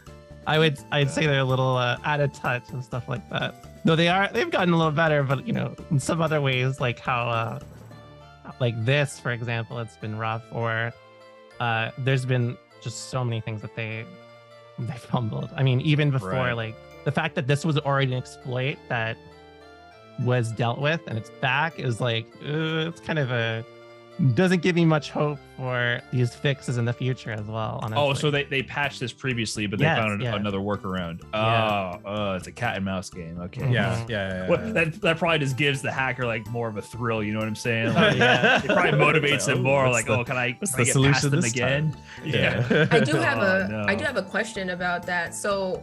I'd say they're a little out of touch and stuff like that. Though they've gotten a little better, but in some other ways, like how like this, for example, it's been rough. Or there's been just so many things that they fumbled. I mean, even before like the fact that this was already an exploit that was dealt with and it's back is like it's kind of doesn't give me much hope for these fixes in the future as well, honestly. Oh, so they patched this previously, but they found another workaround. It's a cat and mouse game. Okay. Yeah. Well, that probably just gives the hacker like more of a thrill, you know what I'm saying? Like, it probably motivates them more. Like, can I get past them again? Yeah. I do have a question about that. So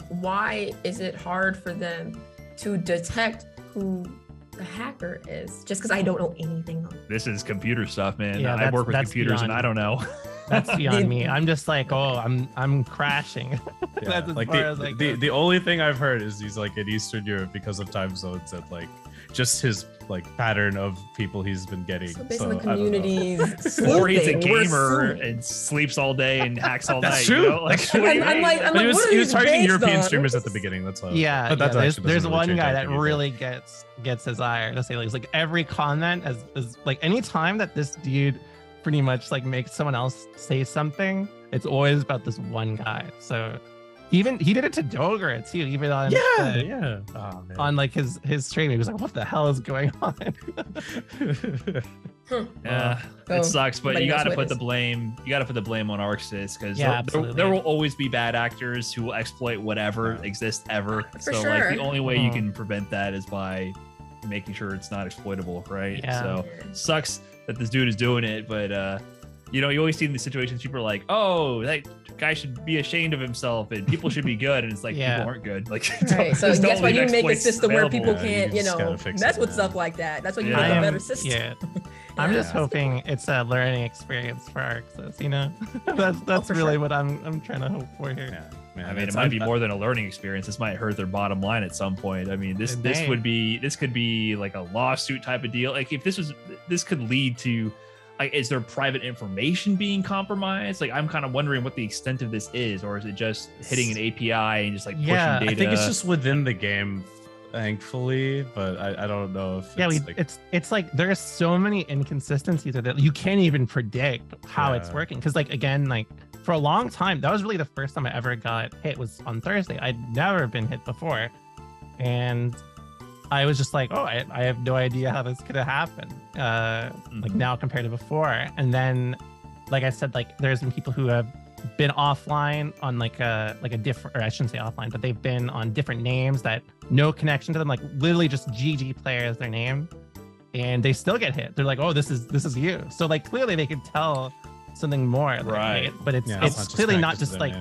why is it hard for them to detect who the hacker is? Just because I don't know anything on this is computer stuff, man. Yeah, I work with computers and I don't know. That's beyond me. I'm just like, I'm crashing. Yeah. That's like the only thing I've heard is he's like in Eastern Europe because of time zones and like just his like pattern of people he's been getting. So based on the communities, or he's a gamer and sleeps all day and hacks all that's night. True. You know? Like, I'm like, he was targeting European streamers at the beginning. That's why. Yeah, there's one guy that really gets his ire. To say like every comment is like any time that this dude pretty much like makes someone else say something, it's always about this one guy. So he did it to Dogger too, even on on like his stream. He was like, what the hell is going on? It sucks, but you got to put the blame on Arxis, because there will always be bad actors who will exploit whatever exists ever. Like the only way you can prevent that is by making sure it's not exploitable, right? So sucks that this dude is doing it, but you always see in these situations people are like, oh, that guy should be ashamed of himself and people should be good, and it's like people aren't good. Like, so that's why you make a system where people can't, mess with stuff like that. That's why you make a better system. Yeah. I'm just hoping it's a learning experience for Arxis, that's really what I'm trying to hope for here. Man, I mean, it might be more than a learning experience. This might hurt their bottom line at some point. I mean, this could be like a lawsuit type of deal. Like, if this could lead to, like, is there private information being compromised? Like, I'm kind of wondering what the extent of this is, or is it just hitting an API and just like pushing data? I think it's just within the game, thankfully, but I don't know if it's like there's so many inconsistencies that you can't even predict how it's working. Because like, again, like for a long time, that was really the first time I ever got hit was on Thursday. I'd never been hit before, and I was just like, I have no idea how this could have happened like now compared to before. And then like I said, like there's been people who have been offline on like a different, or I shouldn't say offline, but they've been on different names that no connection to them, like literally just GG player as their name, and they still get hit. They're like, oh, this is you. So like clearly they could tell something more, like, right? But it's clearly not just like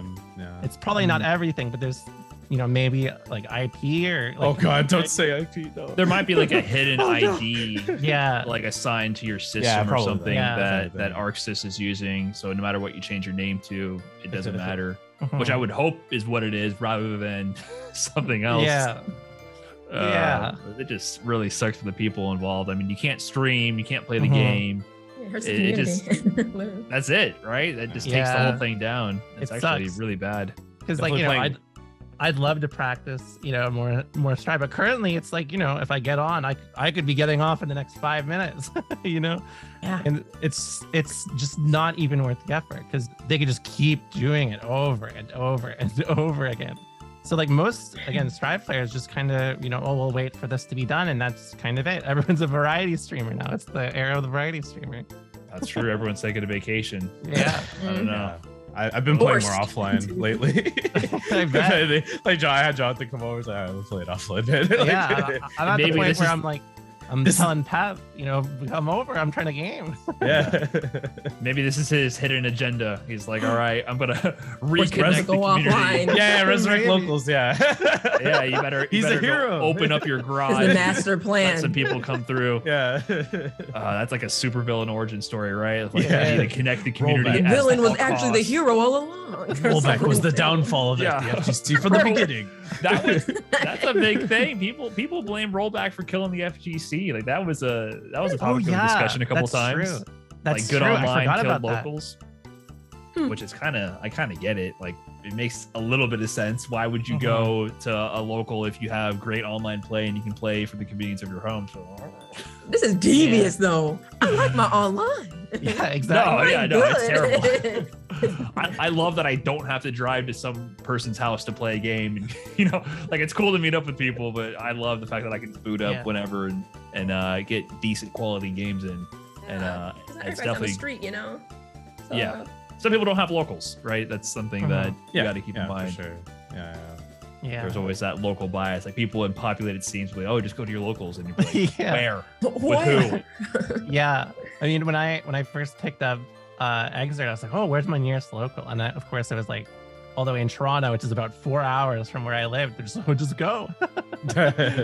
it's probably not everything, but there's maybe like IP or like, oh god, don't say IP. No. There might be like a hidden ID, yeah, like assigned to your system or something that ArcSys is using. So no matter what you change your name to, it doesn't matter. Which I would hope is what it is, rather than something else. Yeah. It just really sucks for the people involved. I mean, you can't stream, you can't play the game. It just that's it, right? That just takes the whole thing down. It's actually really bad. Because like I'd love to practice more Strive, but currently it's like if I get on, I could be getting off in the next 5 minutes. And it's just not even worth the effort, because they could just keep doing it over and over and over again. So like most, again, Strive players just kind of, oh, we'll wait for this to be done. And that's kind of it. Everyone's a variety streamer now. It's the era of the variety streamer. That's true. Everyone's taking a vacation. Yeah. I don't know. I've been playing more offline lately. I bet. Like I had Jonathan come over. Like, all right, we'll play it offline. Like, yeah, I'm at the point where I'm like, I'm telling Pat, come over. I'm trying to game. Yeah. Maybe this is his hidden agenda. He's like, all right, I'm gonna reconnect the community. Offline. Yeah, resurrect locals. Yeah. Yeah, you better. He's a hero. Open up your garage. It's the master plan. Let some people come through. Yeah. That's like a supervillain origin story, right? Like, you need to connect the community. The villain was actually the hero all along. Rollback was the downfall of the FGC from the beginning. That's a big thing. People blame Rollback for killing the FGC. Like that was a topic of discussion a couple times. True. That's like good true. online killed locals. Which is I kind of get it. Like it makes a little bit of sense. Why would you go to a local if you have great online play and you can play from the convenience of your home? So this is devious though. I like my online. Yeah, exactly. No, it's terrible. I love that I don't have to drive to some person's house to play a game. And, like it's cool to meet up with people, but I love the fact that I can boot up whenever and get decent quality games in. And it's definitely on the street, So, yeah. Some people don't have locals, right? That's something that you got to keep in mind. For sure. Yeah. There's always that local bias. Like people in populated scenes will be, just go to your locals, and you're like, where? With who? Yeah. I mean, when I first picked up Exert, I was like, oh, where's my nearest local? And of course it was like all the way in Toronto, which is about 4 hours from where I lived. Just go.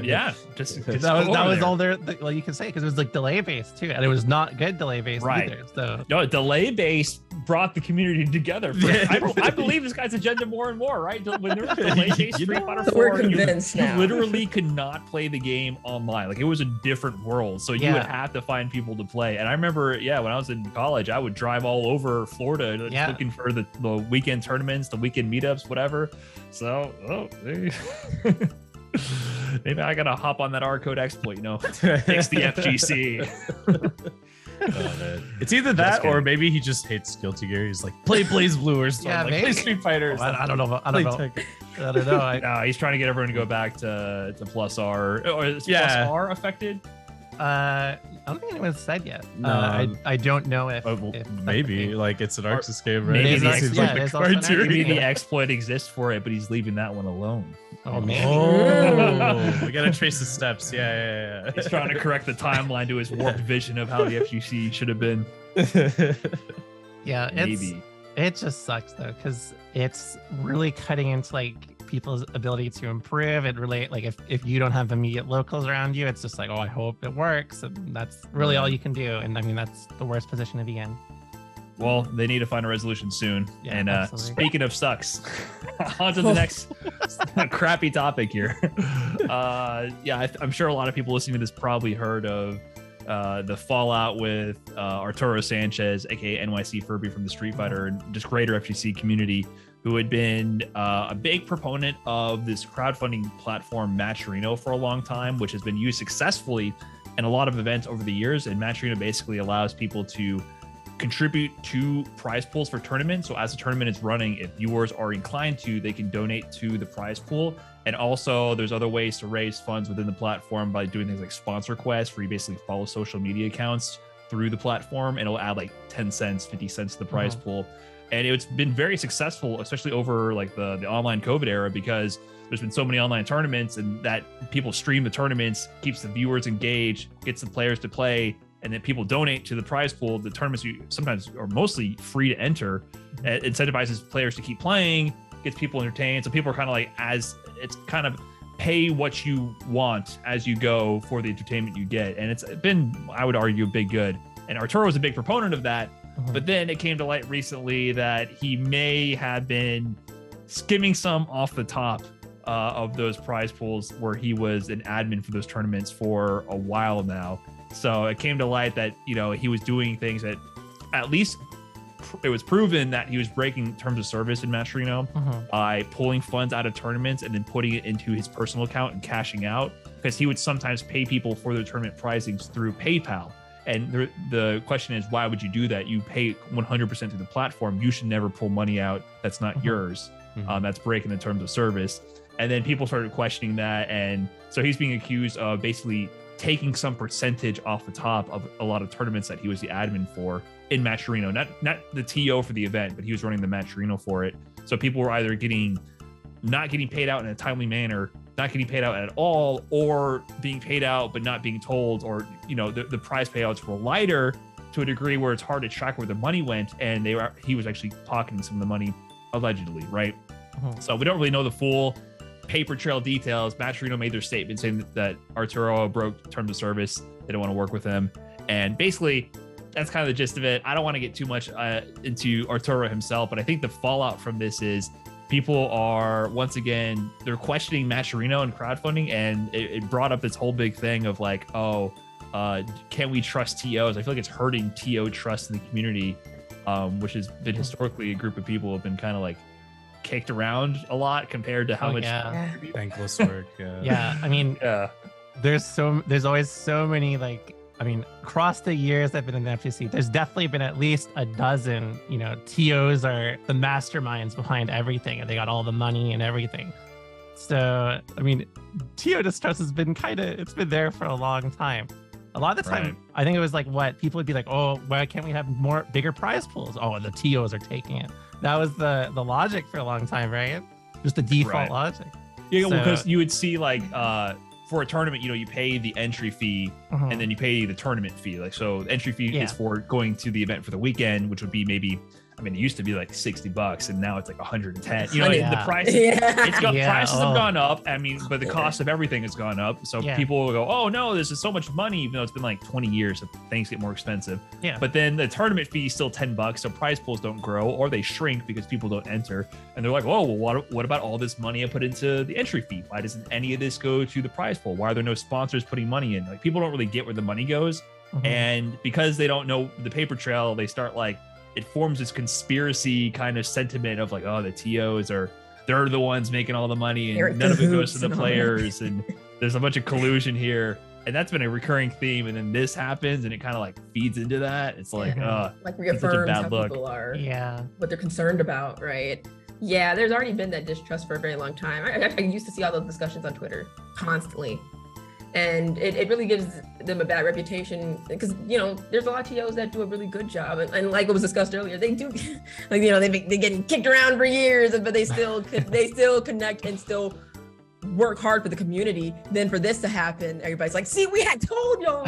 Yeah, just that was all there. Well, you can say, because it was like delay based too, and it was not good delay based either. So no, delay based brought the community together. I believe this guy's agenda more and more, right? When there was delay based Street Fighter 4, you literally could not play the game online. Like it was a different world, so you would have to find people to play. And I remember, when I was in college, I would drive all over Florida looking for the weekend tournaments, the weekend meetups, whatever. So maybe I gotta hop on that R code exploit, fix the FGC. It's either that or maybe he just hates Guilty Gear. He's like, play Blaze Blue or something. Play Street Fighter. I don't know. I don't know. He's trying to get everyone to go back to Plus R. Or is Plus R affected? I don't think anyone's said yet. No, I don't know if maybe like it's an ArcSys game, right? Maybe the exploit exists for it, but he's leaving that one alone. Oh man! Oh, we gotta trace the steps. Yeah. He's trying to correct the timeline to his warped vision of how the FGC should have been. Yeah, maybe it just sucks though, because it's really cutting into like people's ability to improve. It really, like if you don't have immediate locals around you, it's just like, oh, I hope it works, and that's really all you can do. And I mean, that's the worst position to be in. Well, they need to find a resolution soon. Speaking of sucks, on to the next crappy topic here. I'm sure a lot of people listening to this probably heard of the fallout with Arturo Sanchez, aka NYC Furby from the Street Fighter and just greater FGC community, who had been a big proponent of this crowdfunding platform Matcherino for a long time, which has been used successfully in a lot of events over the years. And Matcherino basically allows people to contribute to prize pools for tournaments. So as the tournament is running, if viewers are inclined to, they can donate to the prize pool. And also there's other ways to raise funds within the platform by doing things like sponsor quests, where you basically follow social media accounts through the platform, and it'll add like 10 cents, 50 cents to the prize pool. And it's been very successful, especially over like the online COVID era, because there's been so many online tournaments, and that people stream the tournaments, keeps the viewers engaged, gets the players to play, and then people donate to the prize pool. The tournaments sometimes are mostly free to enter. It incentivizes players to keep playing, gets people entertained. So people are kind of like, as it's kind of pay what you want as you go for the entertainment you get. And it's been, I would argue, a big good. And Arturo was a big proponent of that. But then it came to light recently that he may have been skimming some off the top of those prize pools, where he was an admin for those tournaments for a while now. So it came to light that, you know, he was doing things that, at least it was proven that he was breaking terms of service in Matcherino by pulling funds out of tournaments and then putting it into his personal account and cashing out, because he would sometimes pay people for their tournament prizings through PayPal. And the question is, why would you do that? You pay 100% through the platform. You should never pull money out that's not yours. That's breaking the terms of service. And then people started questioning that. And so he's being accused of basically taking some percentage off the top of a lot of tournaments that he was the admin for in Matcherino. Not the TO for the event, but he was running the Matcherino for it. So people were either not getting paid out in a timely manner, not getting paid out at all, or being paid out but not being told, or, you know, the prize payouts were lighter to a degree where it's hard to track where the money went, and he was actually pocketing some of the money, allegedly, right? So we don't really know the full paper trail details. Matcherino made their statement saying that Arturo broke terms of service. They don't want to work with him, and basically that's kind of the gist of it. I don't want to get too much into Arturo himself, but I think the fallout from this is people are, once again, they're questioning Matcherino and crowdfunding, and it brought up this whole big thing of like, can we trust TOs? I feel like it's hurting TO trust in the community, which has been historically a group of people who have been kind of like kicked around a lot compared to how much thankless work. I mean, there's always so many, like, I mean, across the years I've been in the FGC, there's definitely been at least a dozen, you know, TOs are the masterminds behind everything, and they got all the money and everything. So, I mean, TO distrust has been it's been there for a long time. A lot of the time, I think it was like, people would be like, oh, why can't we have bigger prize pools? Oh, the TOs are taking it. That was the logic for a long time, right? Just the default logic. Yeah, well, because you would see like, for a tournament, you know, you pay the entry fee and then you pay the tournament fee. Like, so the entry fee is for going to the event for the weekend, which would be maybe, I mean, it used to be like $60 and now it's like 110. You know, the price, prices have gone up. I mean, but the cost of everything has gone up. So people will go, oh no, this is so much money, even though it's been like 20 years, so things get more expensive. But then the tournament fee is still $10. So prize pools don't grow, or they shrink because people don't enter. And they're like, oh, well, what about all this money I put into the entry fee? Why doesn't any of this go to the prize pool? Why are there no sponsors putting money in? Like, people don't really get where the money goes. And because they don't know the paper trail, they start like, it forms this conspiracy kind of sentiment of like, oh, the TOs they're the ones making all the money, and none of it goes to the players, and there's a bunch of collusion here. And that's been a recurring theme. And then this happens, and it kind of like feeds into that. It's like, like reaffirms how people are, what they're concerned about, right? Yeah, there's already been that distrust for a very long time. I used to see all those discussions on Twitter constantly. And it really gives them a bad reputation, because, you know, there's a lot of TOs that do a really good job, and like what was discussed earlier, they do, like, you know, they're getting kicked around for years, but they still connect and still work hard for the community. Then for this to happen, everybody's like, see, we told y'all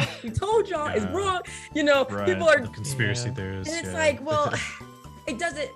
it's wrong, you know. People are the conspiracy theorists, and it's like, well, it doesn't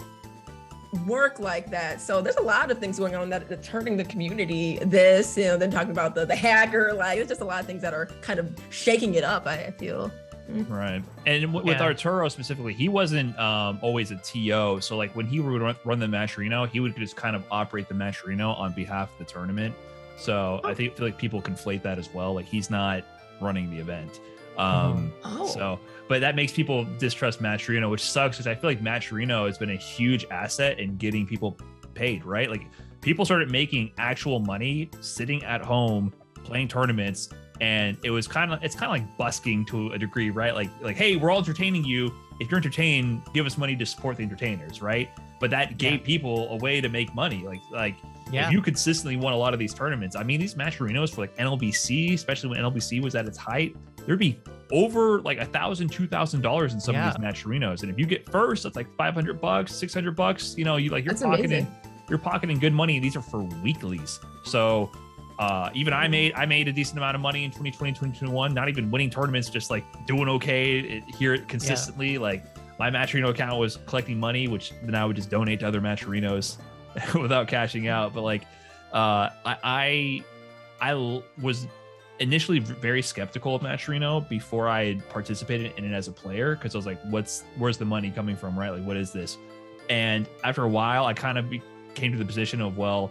work like that. So there's a lot of things going on that's hurting the community. This, you know, then talking about the hacker, like, there's just a lot of things that are kind of shaking it up, I feel. Right. And with Arturo specifically, he wasn't always a TO. So like when he would run the Matcherino, he would just kind of operate the Matcherino on behalf of the tournament. So I feel like people conflate that as well. Like, he's not running the event. So, but that makes people distrust Matcherino, which sucks, because I feel like Matcherino has been a huge asset in getting people paid, right? Like, people started making actual money sitting at home playing tournaments, and it's kind of like busking to a degree, right? Like, hey, we're all entertaining you. If you're entertained, give us money to support the entertainers, right? But that gave people a way to make money. If you consistently won a lot of these tournaments, I mean, these Matcherinos for like NLBC, especially when NLBC was at its height, there'd be over like $1,000, $2,000 in some of these Matcherinos. And if you get first, that's like $500, $600. You know, you're pocketing good money. And these are for weeklies. So even I made a decent amount of money in 2020, 2021, not even winning tournaments, just like doing okay here consistently. Like my Matcherino account was collecting money, which then I would just donate to other Matcherinos without cashing out. But like, I was initially very skeptical of Matcherino before I had participated in it as a player. Cause I was like, where's the money coming from? Right? Like, what is this? And after a while, I kind of came to the position of, well,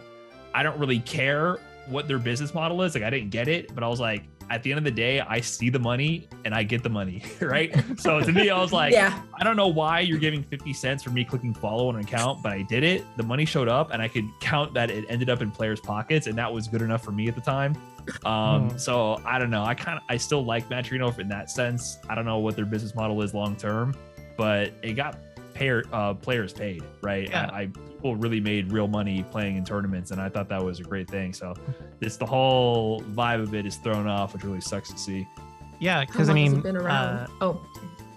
I don't really care what their business model is. Like, I didn't get it, but I was like, at the end of the day, I see the money and I get the money, right? So to me, I was like, I don't know why you're giving 50 cents for me clicking follow on an account, but I did it. The money showed up and I could count that it ended up in players' pockets, and that was good enough for me at the time. So I don't know. I still like Matcherino in that sense. I don't know what their business model is long term, but it got players paid, right? Yeah. People really made real money playing in tournaments, and I thought that was a great thing. So it's the whole vibe of it is thrown off, which really sucks to see. Yeah, because I mean, has it been around?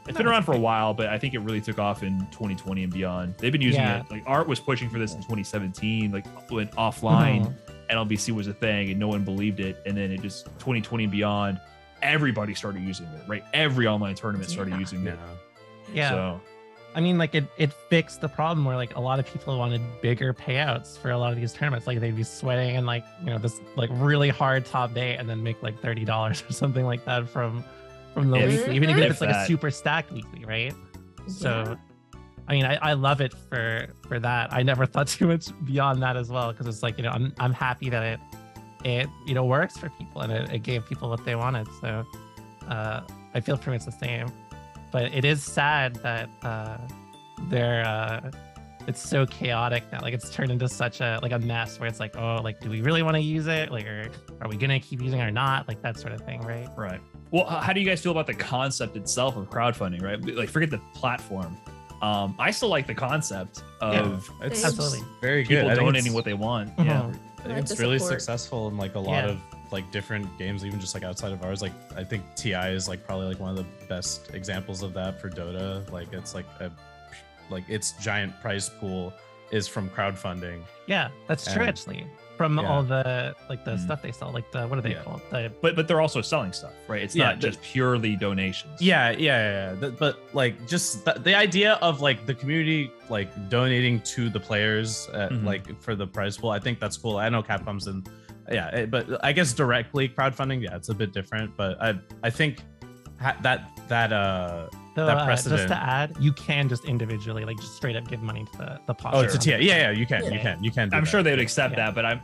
It's been around for a while, but I think it really took off in 2020 and beyond. They've been using it. Like Art was pushing for this in 2017, like when offline NLBC was a thing and no one believed it, and then it just 2020 and beyond, everybody started using it, right? Every online tournament started using it. Yeah. So I mean, like it fixed the problem where like a lot of people wanted bigger payouts for a lot of these tournaments. Like they'd be sweating and like, you know, this like really hard top day and then make like $30 or something like that from the weekly, even if it's like a super stacked weekly, right? So I mean, I love it for that. I never thought too much beyond that as well, because it's like, you know, I'm happy that it you know works for people and it gave people what they wanted. So I feel pretty much the same. But it is sad that it's so chaotic now. Like it's turned into such a mess where it's like, oh, like, do we really want to use it? Like, or are we gonna keep using it or not? Like that sort of thing, right? Right. Well, how do you guys feel about the concept itself of crowdfunding? Right, like forget the platform. I still like the concept of it's absolutely very good. People donating what they want. Yeah, I think it's really successful in like a lot of like different games, even just like outside of ours. Like I think TI is like probably like one of the best examples of that for Dota. Like it's like its giant prize pool is from crowdfunding. Yeah, that's true actually. From all the like the stuff they sell, like the what are they called? But they're also selling stuff, right? It's not just purely donations. But like just the idea of like the community like donating to the players like for the prize pool, I think that's cool. I know Capcom's in. But I guess directly crowdfunding, it's a bit different. But I think that precedent. Just to add, you can just individually, like, just straight up give money to the pot. Oh, it's a TI. Yeah, you can. You can. I'm sure they would accept that, but I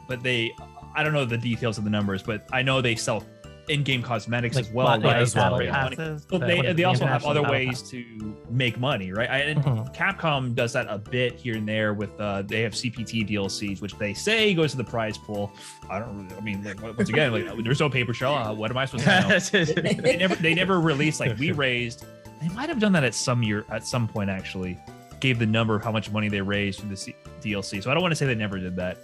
don't know the details of the numbers, but I know they sell in-game cosmetics like, as well. Passes, so they also have other ways to make money, right? And Capcom does that a bit here and there with they have CPT DLCs, which they say goes to the prize pool. I mean, like, once again, like there's no paper trail. What am I supposed to know? they never released like we raised. They might have done that at some point actually. Gave the number of how much money they raised for the DLC. So I don't want to say they never did that.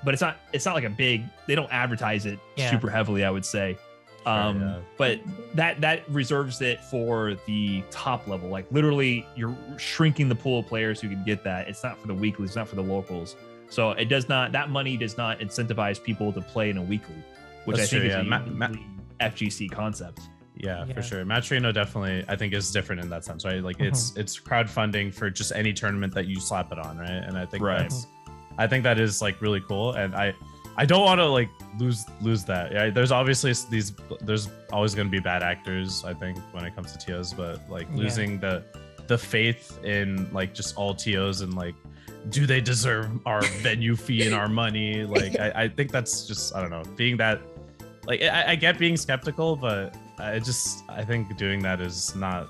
But it's not like a big, they don't advertise it super heavily, I would say. But that reserves it for the top level. Like literally you're shrinking the pool of players who can get that. It's not for the weeklies, it's not for the locals. So that money does not incentivize people to play in a weekly, which I think is a uniquely FGC concept. Yeah, for sure. Matcherino definitely, I think, is different in that sense, right? Like it's crowdfunding for just any tournament that you slap it on, right? And I think I think that is like really cool, and I don't want to like lose that. Yeah, there's obviously there's always going to be bad actors, I think, when it comes to TOs, but like losing the faith in like just all TOs and like, do they deserve our venue fee and our money? Like I think that's just, I don't know, being that, like I get being skeptical, but I think doing that is not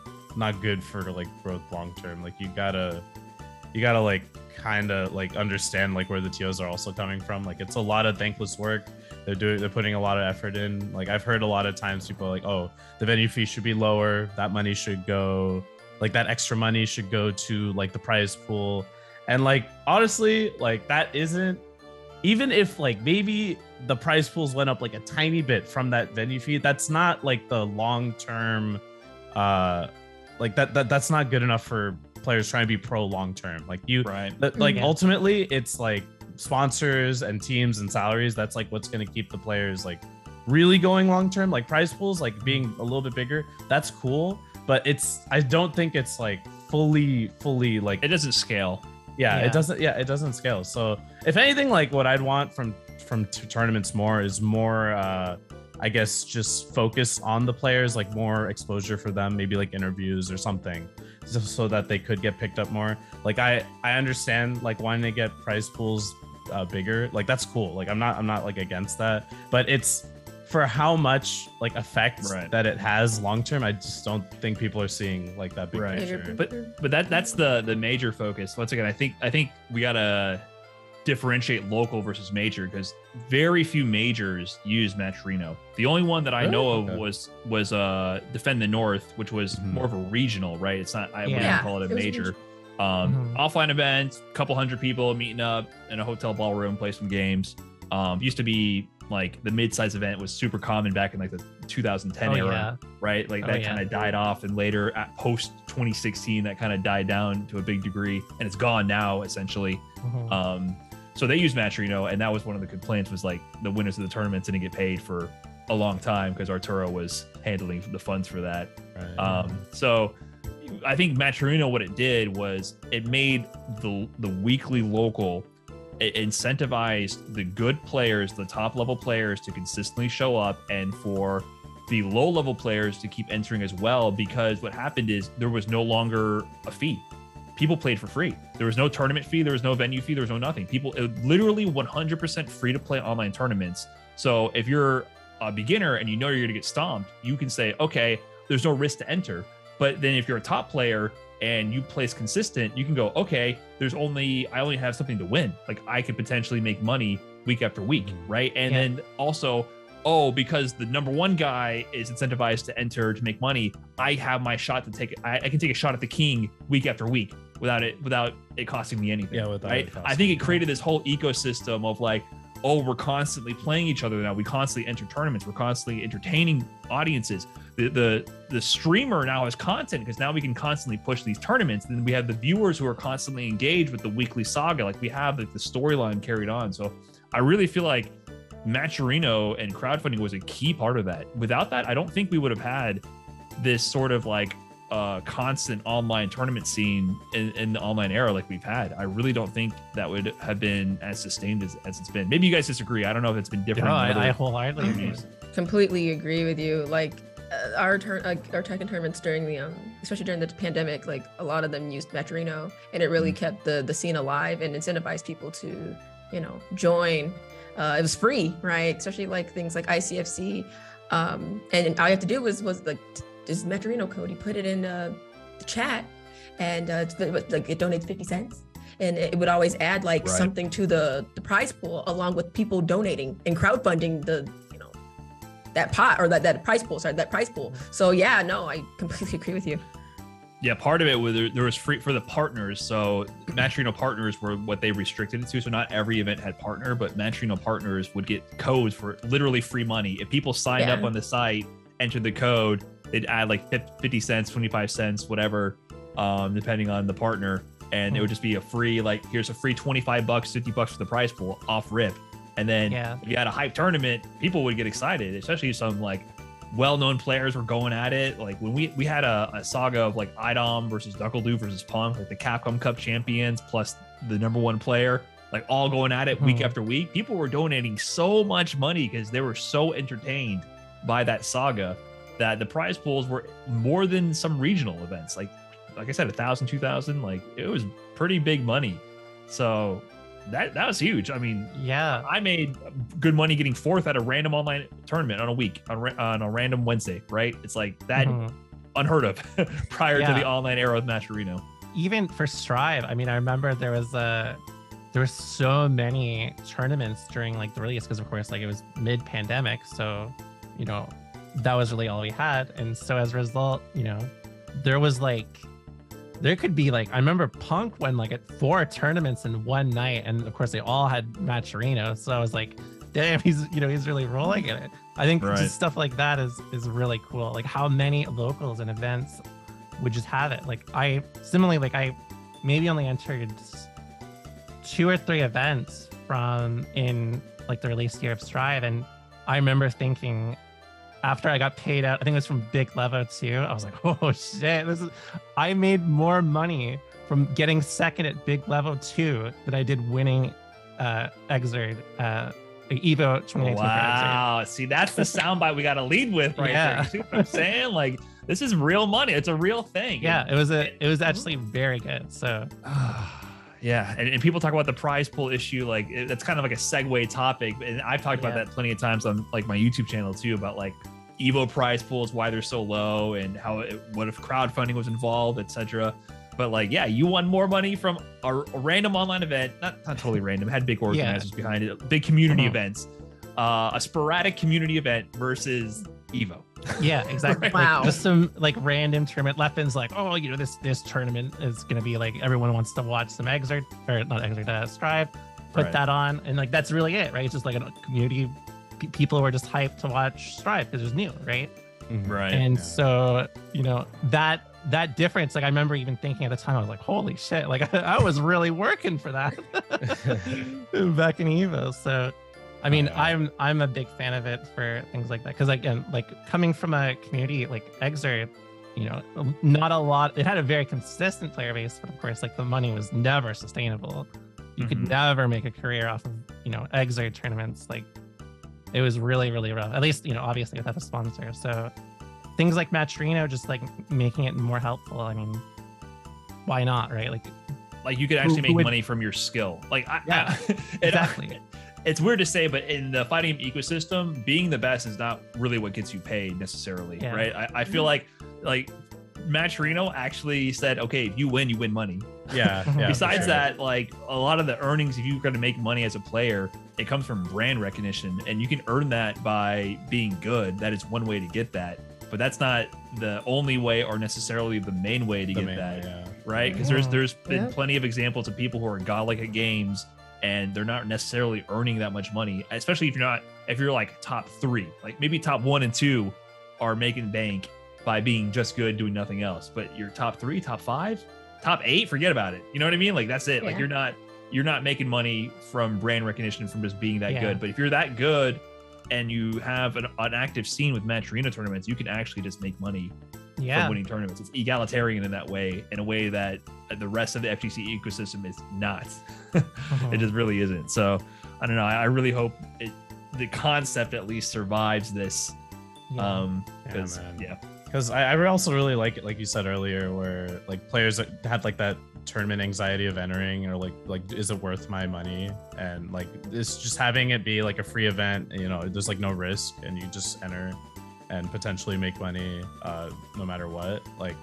good for like growth long term. Like you gotta like kind of like understand like where the TOs are also coming from. Like it's a lot of thankless work. They're putting a lot of effort in. Like I've heard a lot of times people are like, oh, the venue fee should be lower. That money should go, like that extra money should go to like the prize pool. And like honestly, like that isn't even if like maybe the prize pools went up like a tiny bit from that venue fee, that's not like the long-term, like that's not good enough for players trying to be pro long-term. Like ultimately it's like sponsors and teams and salaries. That's like what's going to keep the players like really going long-term. Like prize pools, like being a little bit bigger, that's cool. But I don't think it's like fully like it doesn't scale. It doesn't scale. So if anything, like what I'd want from tournaments is more I guess just focus on the players, like more exposure for them, maybe like interviews or something, so that they could get picked up more. Like I understand like wanting to get prize pools bigger, like that's cool. Like I'm not like against that, but it's for how much like effect that it has long term. I just don't think people are seeing like that big picture. But that's the major focus. Once again, I think we gotta differentiate local versus major, because very few majors use Matcherino. The only one that I know of was Defend the North, which was more of a regional, right? It's not, I wouldn't call it a major. Offline event, couple hundred people meeting up in a hotel ballroom, play some games. Used to be like the mid-size event was super common back in like the 2010 era, right? Like that kind of died off, and later at post 2016 that kind of died down to a big degree, and it's gone now essentially. So they used Matcherino, and that was one of the complaints, was like the winners of the tournaments didn't get paid for a long time because Arturo was handling the funds for that. So I think Matcherino, what it did was it made the weekly local, it incentivized the good players, the top level players, to consistently show up, and for the low level players to keep entering as well, because what happened is there was no longer a fee. People played for free. There was no tournament fee. There was no venue fee. There was no nothing. People, literally 100% free to play online tournaments. So if you're a beginner and you know you're going to get stomped, you can say, okay, there's no risk to enter. But then if you're a top player and you place consistent, you can go, okay, I only have something to win. Like I could potentially make money week after week, right? And then also, because the number one guy is incentivized to enter to make money, I have my shot to take it. I can take a shot at the king week after week without it costing me anything. Right? I think it created this whole ecosystem of like, we're constantly playing each other now. We constantly enter tournaments. We're constantly entertaining audiences. The streamer now has content, because now we can constantly push these tournaments. Then we have the viewers who are constantly engaged with the weekly saga. Like we have the storyline carried on. So I really feel like Matcherino and crowdfunding was a key part of that. Without that, I don't think we would have had this sort of like constant online tournament scene in the online era like we've had. I really don't think that would have been as sustained as it's been. Maybe you guys disagree. I don't know if it's been different. No, I wholeheartedly agree. Completely agree with you. Like our Tekken tournaments during the especially during the pandemic, like a lot of them used Matcherino, and it really kept the scene alive and incentivized people to, join. It was free, right? Especially like things like ICFC, and all you have to do was like this Matcherino code. You put it in the chat, and it donates 50 cents, and it would always add like something to the prize pool, along with people donating and crowdfunding that pot, or that prize pool. So I completely agree with you. Yeah, part of it was there was free for the partners. So Matcherino partners were what they restricted it to. So not every event had partner, but Matcherino partners would get codes for literally free money. If people signed up on the site, entered the code, they'd add like 50 cents, 25 cents, whatever, depending on the partner. And it would just be a free, like, here's a free $25, $50 for the prize pool off rip. And then if you had a hype tournament, people would get excited, especially some like well-known players were going at it. Like when we had a saga of like Idom versus Duckledoo versus Punk, like the Capcom Cup champions plus the number one player, like all going at it week after week. People were donating so much money because they were so entertained by that saga that the prize pools were more than some regional events. Like I said, 1,000, 2,000, like it was pretty big money. So that was huge. I mean, I made good money getting fourth at a random online tournament on a week on a random Wednesday, right? It's like that unheard of prior to the online era of Matcherino. Even for Strive, I mean, I remember there were so many tournaments during like the release, because of course like it was mid-pandemic, so that was really all we had. And so as a result, there was like there could be like, I remember Punk won like at 4 tournaments in one night, and of course they all had Matcherino. So I was like, damn, he's really rolling in it. I think just stuff like that is really cool. Like how many locals and events would just have it. Like I maybe only entered 2 or 3 events from in like the release year of Strive, and I remember thinking, after I got paid out, I think it was from Big Levo too, I was like, oh shit, I made more money from getting second at Big Levo 2 than I did winning Exerd, Evo 2019. Wow. See, that's the soundbite we got to lead with right there. You see what I'm saying? Like, this is real money. It's a real thing. Yeah, it was actually very good. So yeah, and people talk about the prize pool issue, like that's kind of like a segue topic, and I've talked about that plenty of times on like my YouTube channel too, about like Evo prize pools, why they're so low, and what if crowdfunding was involved, etc. But like, yeah, you won more money from a random online event, not totally random, had big organizers behind it, big community events, a sporadic community event versus Evo. Yeah, exactly. Right? Wow. Like, just some like random tournament. Leffen's like, oh, this tournament is gonna be like, everyone wants to watch some Exerd, or not Exerd, Strive. Put that on, and like that's really it, right? It's just like a community. People were just hyped to watch Strive because it was new, right? Right. And so that difference, like I remember even thinking at the time, I was like, holy shit, like I was really working for that back in Evo. So I mean, I'm a big fan of it for things like that, because again, like coming from a community like Exerd, not a lot. It had a very consistent player base, but of course, like the money was never sustainable. You could never make a career off of Exerd tournaments. Like it was really, really rough. At least obviously without a sponsor. So things like Matcherino, just like making it more helpful. I mean, why not, right? Like you could actually make money from your skill. Like exactly. It's weird to say, but in the fighting ecosystem, being the best is not really what gets you paid necessarily, right? I feel like Matcherino actually said, okay, if you win money. Yeah. Besides that, like a lot of the earnings, if you're going to make money as a player, it comes from brand recognition, and you can earn that by being good. That is one way to get that, but that's not the only way or necessarily the main way to get that, right? Because there's been plenty of examples of people who are godlike at games, and they're not necessarily earning that much money, especially if you're like top 3, like maybe top 1 and 2 are making bank by being just good, doing nothing else. But you're top 3, top 5, top 8, forget about it. You know what I mean? Like that's it. Like you're not making money from brand recognition from just being that good. But if you're that good and you have an active scene with Matcherino tournaments, you can actually just make money from winning tournaments. It's egalitarian in that way, in a way that the rest of the FGC ecosystem is not. It just really isn't. So I don't know. I really hope the concept at least survives this. Because I also really like it, like you said earlier, where like players had like that tournament anxiety of entering, or like is it worth my money? And like it's just having it be like a free event, there's like no risk, and you just enter and potentially make money no matter what. Like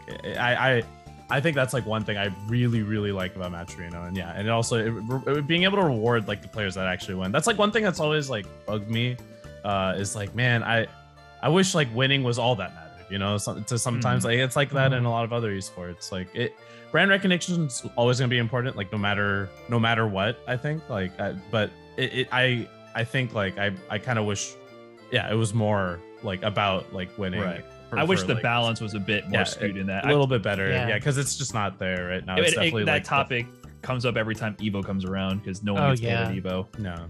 I think that's like one thing I really, really like about Matcherino. And and it also being able to reward like the players that actually win. That's like one thing that's always like bugged me, is like, man, I wish like winning was all that mattered, to sometimes like it's like that in a lot of other esports. Like brand recognition is always going to be important, like no matter what, I think, like but I think like I kind of wish it was more like about like winning. Right. I wish the balance was a bit more skewed in that. A little bit better. Because it's just not there right now. It's definitely that topic comes up every time Evo comes around, because no one gets paid at Evo. No,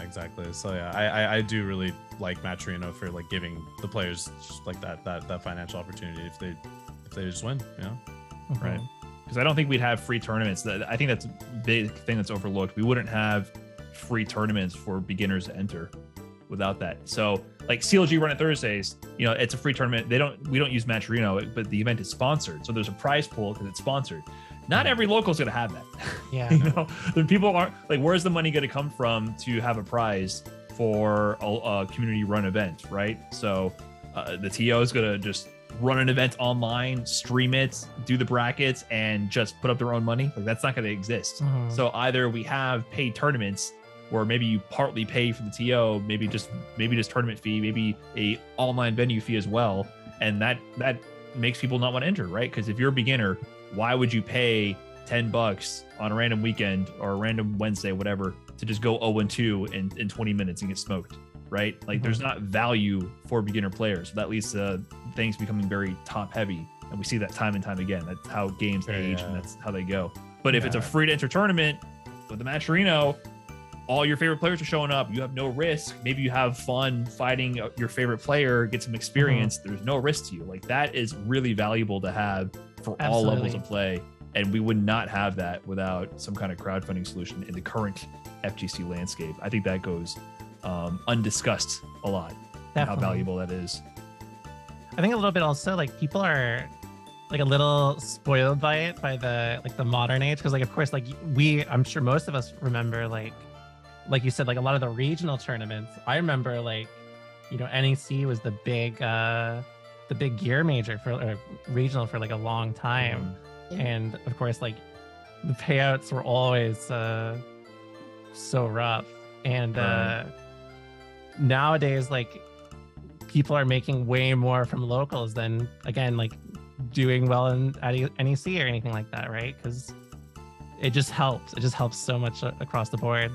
exactly. So I do really like Matcherino for like giving the players just like that financial opportunity if they just win, Right. Because I don't think we'd have free tournaments. I think that's a big thing that's overlooked. We wouldn't have free tournaments for beginners to enter without that. So like CLG Run It Thursdays, it's a free tournament. We don't use Matcherino, but the event is sponsored. So there's a prize pool because it's sponsored. Not every local is going to have that. Then people aren't like, where's the money going to come from to have a prize for a community run event, right? So the TO is going to just run an event online, stream it, do the brackets, and just put up their own money. Like that's not going to exist. So either we have paid tournaments where maybe you partly pay for the TO, maybe just tournament fee, maybe a online venue fee as well, and that makes people not want to enter, right? Because if you're a beginner why would you pay $10 on a random weekend or a random Wednesday, whatever, to just go 0-2 in 20 minutes and get smoked, right? Like there's not value for beginner players. That leads to things becoming very top heavy. And we see that time and time again. That's how games age and that's how they go. But if it's a free to enter tournament with the Matcherino, all your favorite players are showing up. You have no risk. Maybe you have fun fighting your favorite player, get some experience. There's no risk to you. Like that is really valuable to have for all levels of play. And we would not have that without some kind of crowdfunding solution in the current FGC landscape. I think that goes undiscussed a lot. How valuable that is. I think a little bit also like people are like a little spoiled by it, by the modern age, because like of course like I'm sure most of us remember like you said, like a lot of the regional tournaments. I remember like, you know, NEC was the big gear major for regional for like a long time. And of course, like the payouts were always so rough. And nowadays, like people are making way more from locals than, again, like doing well at NEC or anything like that, right? Because it just helps. It just helps so much across the board.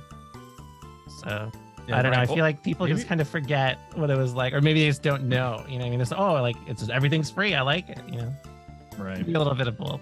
So I don't know. I feel like people just kind of forget what it was like, or maybe they just don't know. You know what I mean? It's like it's just, everything's free. I like it. You know, right? Maybe a little bit of both.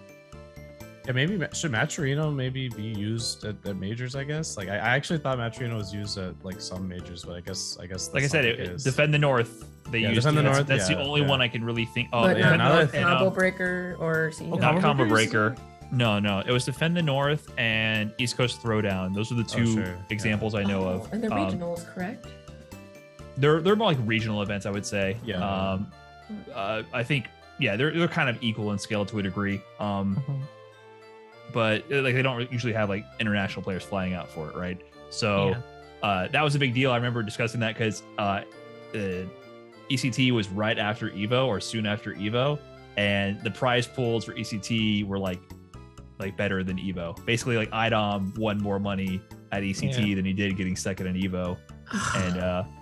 Yeah, maybe should Matcherino maybe be used at majors? I guess. Like I actually thought Matcherino was used at like some majors, but I guess. Like I said, Defend the North. They used Defend the North. That's the only one I can really think. Oh, but yeah, not Combo Breaker or not Combo Breaker. No, it was Defend the North and East Coast Throwdown. Those are the two examples I know of. And they're regionals, correct? They're more like regional events, I would say. Yeah. I think they're kind of equal in scale to a degree. But like they don't usually have like international players flying out for it, right? So that was a big deal. I remember discussing that because ECT was right after Evo or soon after Evo, and the prize pools for ECT were like better than Evo. Basically, like IDOM won more money at ECT than he did getting second in Evo. And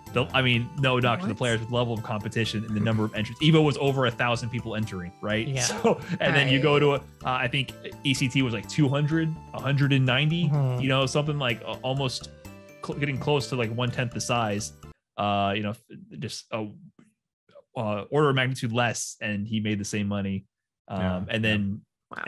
no knock to the players with the level of competition and the number of entrants. Evo was over 1,000 people entering, right? Yeah. So, and then you go to I think ECT was like 200, 190, you know, something like almost getting close to like 1/10 the size. You know, just order of magnitude less, and he made the same money. And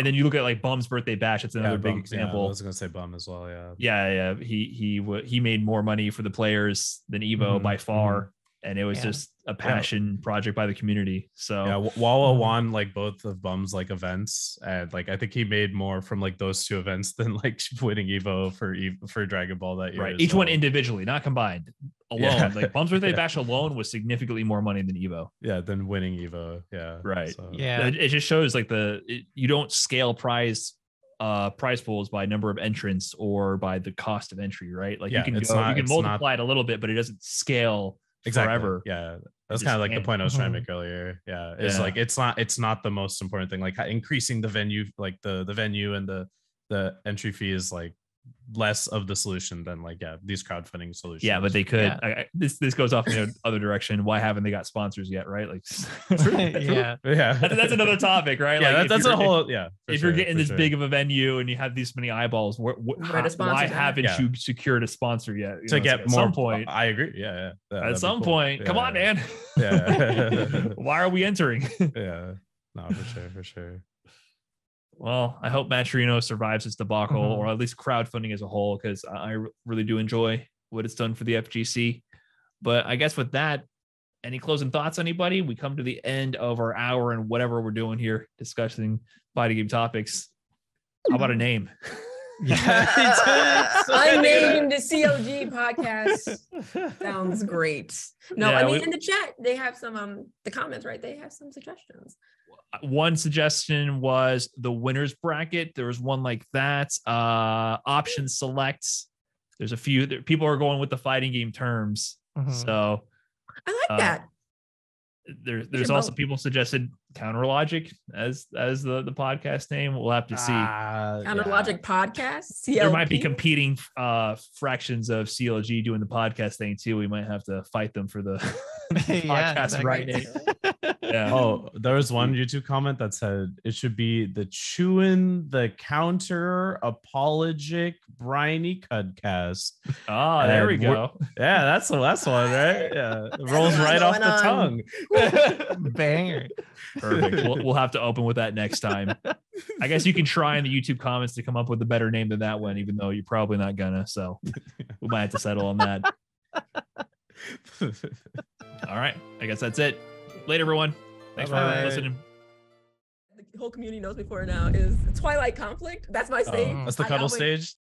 then you look at like Bum's birthday bash. That's another big example. Yeah, I was gonna say Bum as well. Yeah. He made more money for the players than Evo by far, and it was just a passion project by the community. So Wawa won like both of Bum's like events, and like I think he made more from like those two events than like winning Evo for Dragon Ball that year. Right, each one individually, not combined. Alone, like Bum's birthday bash alone was significantly more money than Evo. Yeah, than winning Evo. Yeah, right. So. Yeah, it just shows like you don't scale prize pools by number of entrants or by the cost of entry, right? Like you can multiply it a little bit, but it doesn't scale forever. Yeah, that's kind of like the point I was trying to make earlier. Yeah, it's like it's not the most important thing. Like increasing the venue, like the venue and the entry fee is like less of the solution than like these crowdfunding solutions. Yeah, but they could. This goes off in the other direction. Why haven't they got sponsors yet? Right? Like, that's another topic, right? Yeah, like that's a whole. If you're getting this big of a venue and you have this many eyeballs, why haven't you secured a sponsor yet? To get more. At some point, I agree. Yeah. At some point, come on, man. Yeah. Why are we entering? Yeah. No, for sure. Well, I hope Matcherino survives this debacle, or at least crowdfunding as a whole, because I really do enjoy what it's done for the FGC. But I guess with that, any closing thoughts, anybody? We come to the end of our hour and whatever we're doing here, discussing fighting game topics. How about a name? I named the CLG podcast. Sounds great. No, I mean in the chat they have some the comments, right? They have some suggestions. One suggestion was the winners bracket. There was one like that. Option selects. There's a few people are going with the fighting game terms. So I like that. There's also people suggested Counter Logic as the podcast name. We'll have to see. Counter Logic podcast. CLP? There might be competing fractions of CLG doing the podcast thing too. We might have to fight them for the podcast right name. Yeah. Oh, there was one YouTube comment that said it should be the chewing the counter apologic briny cudcast. Oh, there we go. Yeah, that's the last one, right? Yeah, it rolls right off the tongue. Banger. Perfect. We'll have to open with that next time. I guess you can try in the YouTube comments to come up with a better name than that one, even though you're probably not gonna. So we might have to settle on that. All right. I guess that's it. Later, everyone. Thanks for listening. The whole community knows before now is Twilight Conflict. That's my stage. That's the Cuddle stage.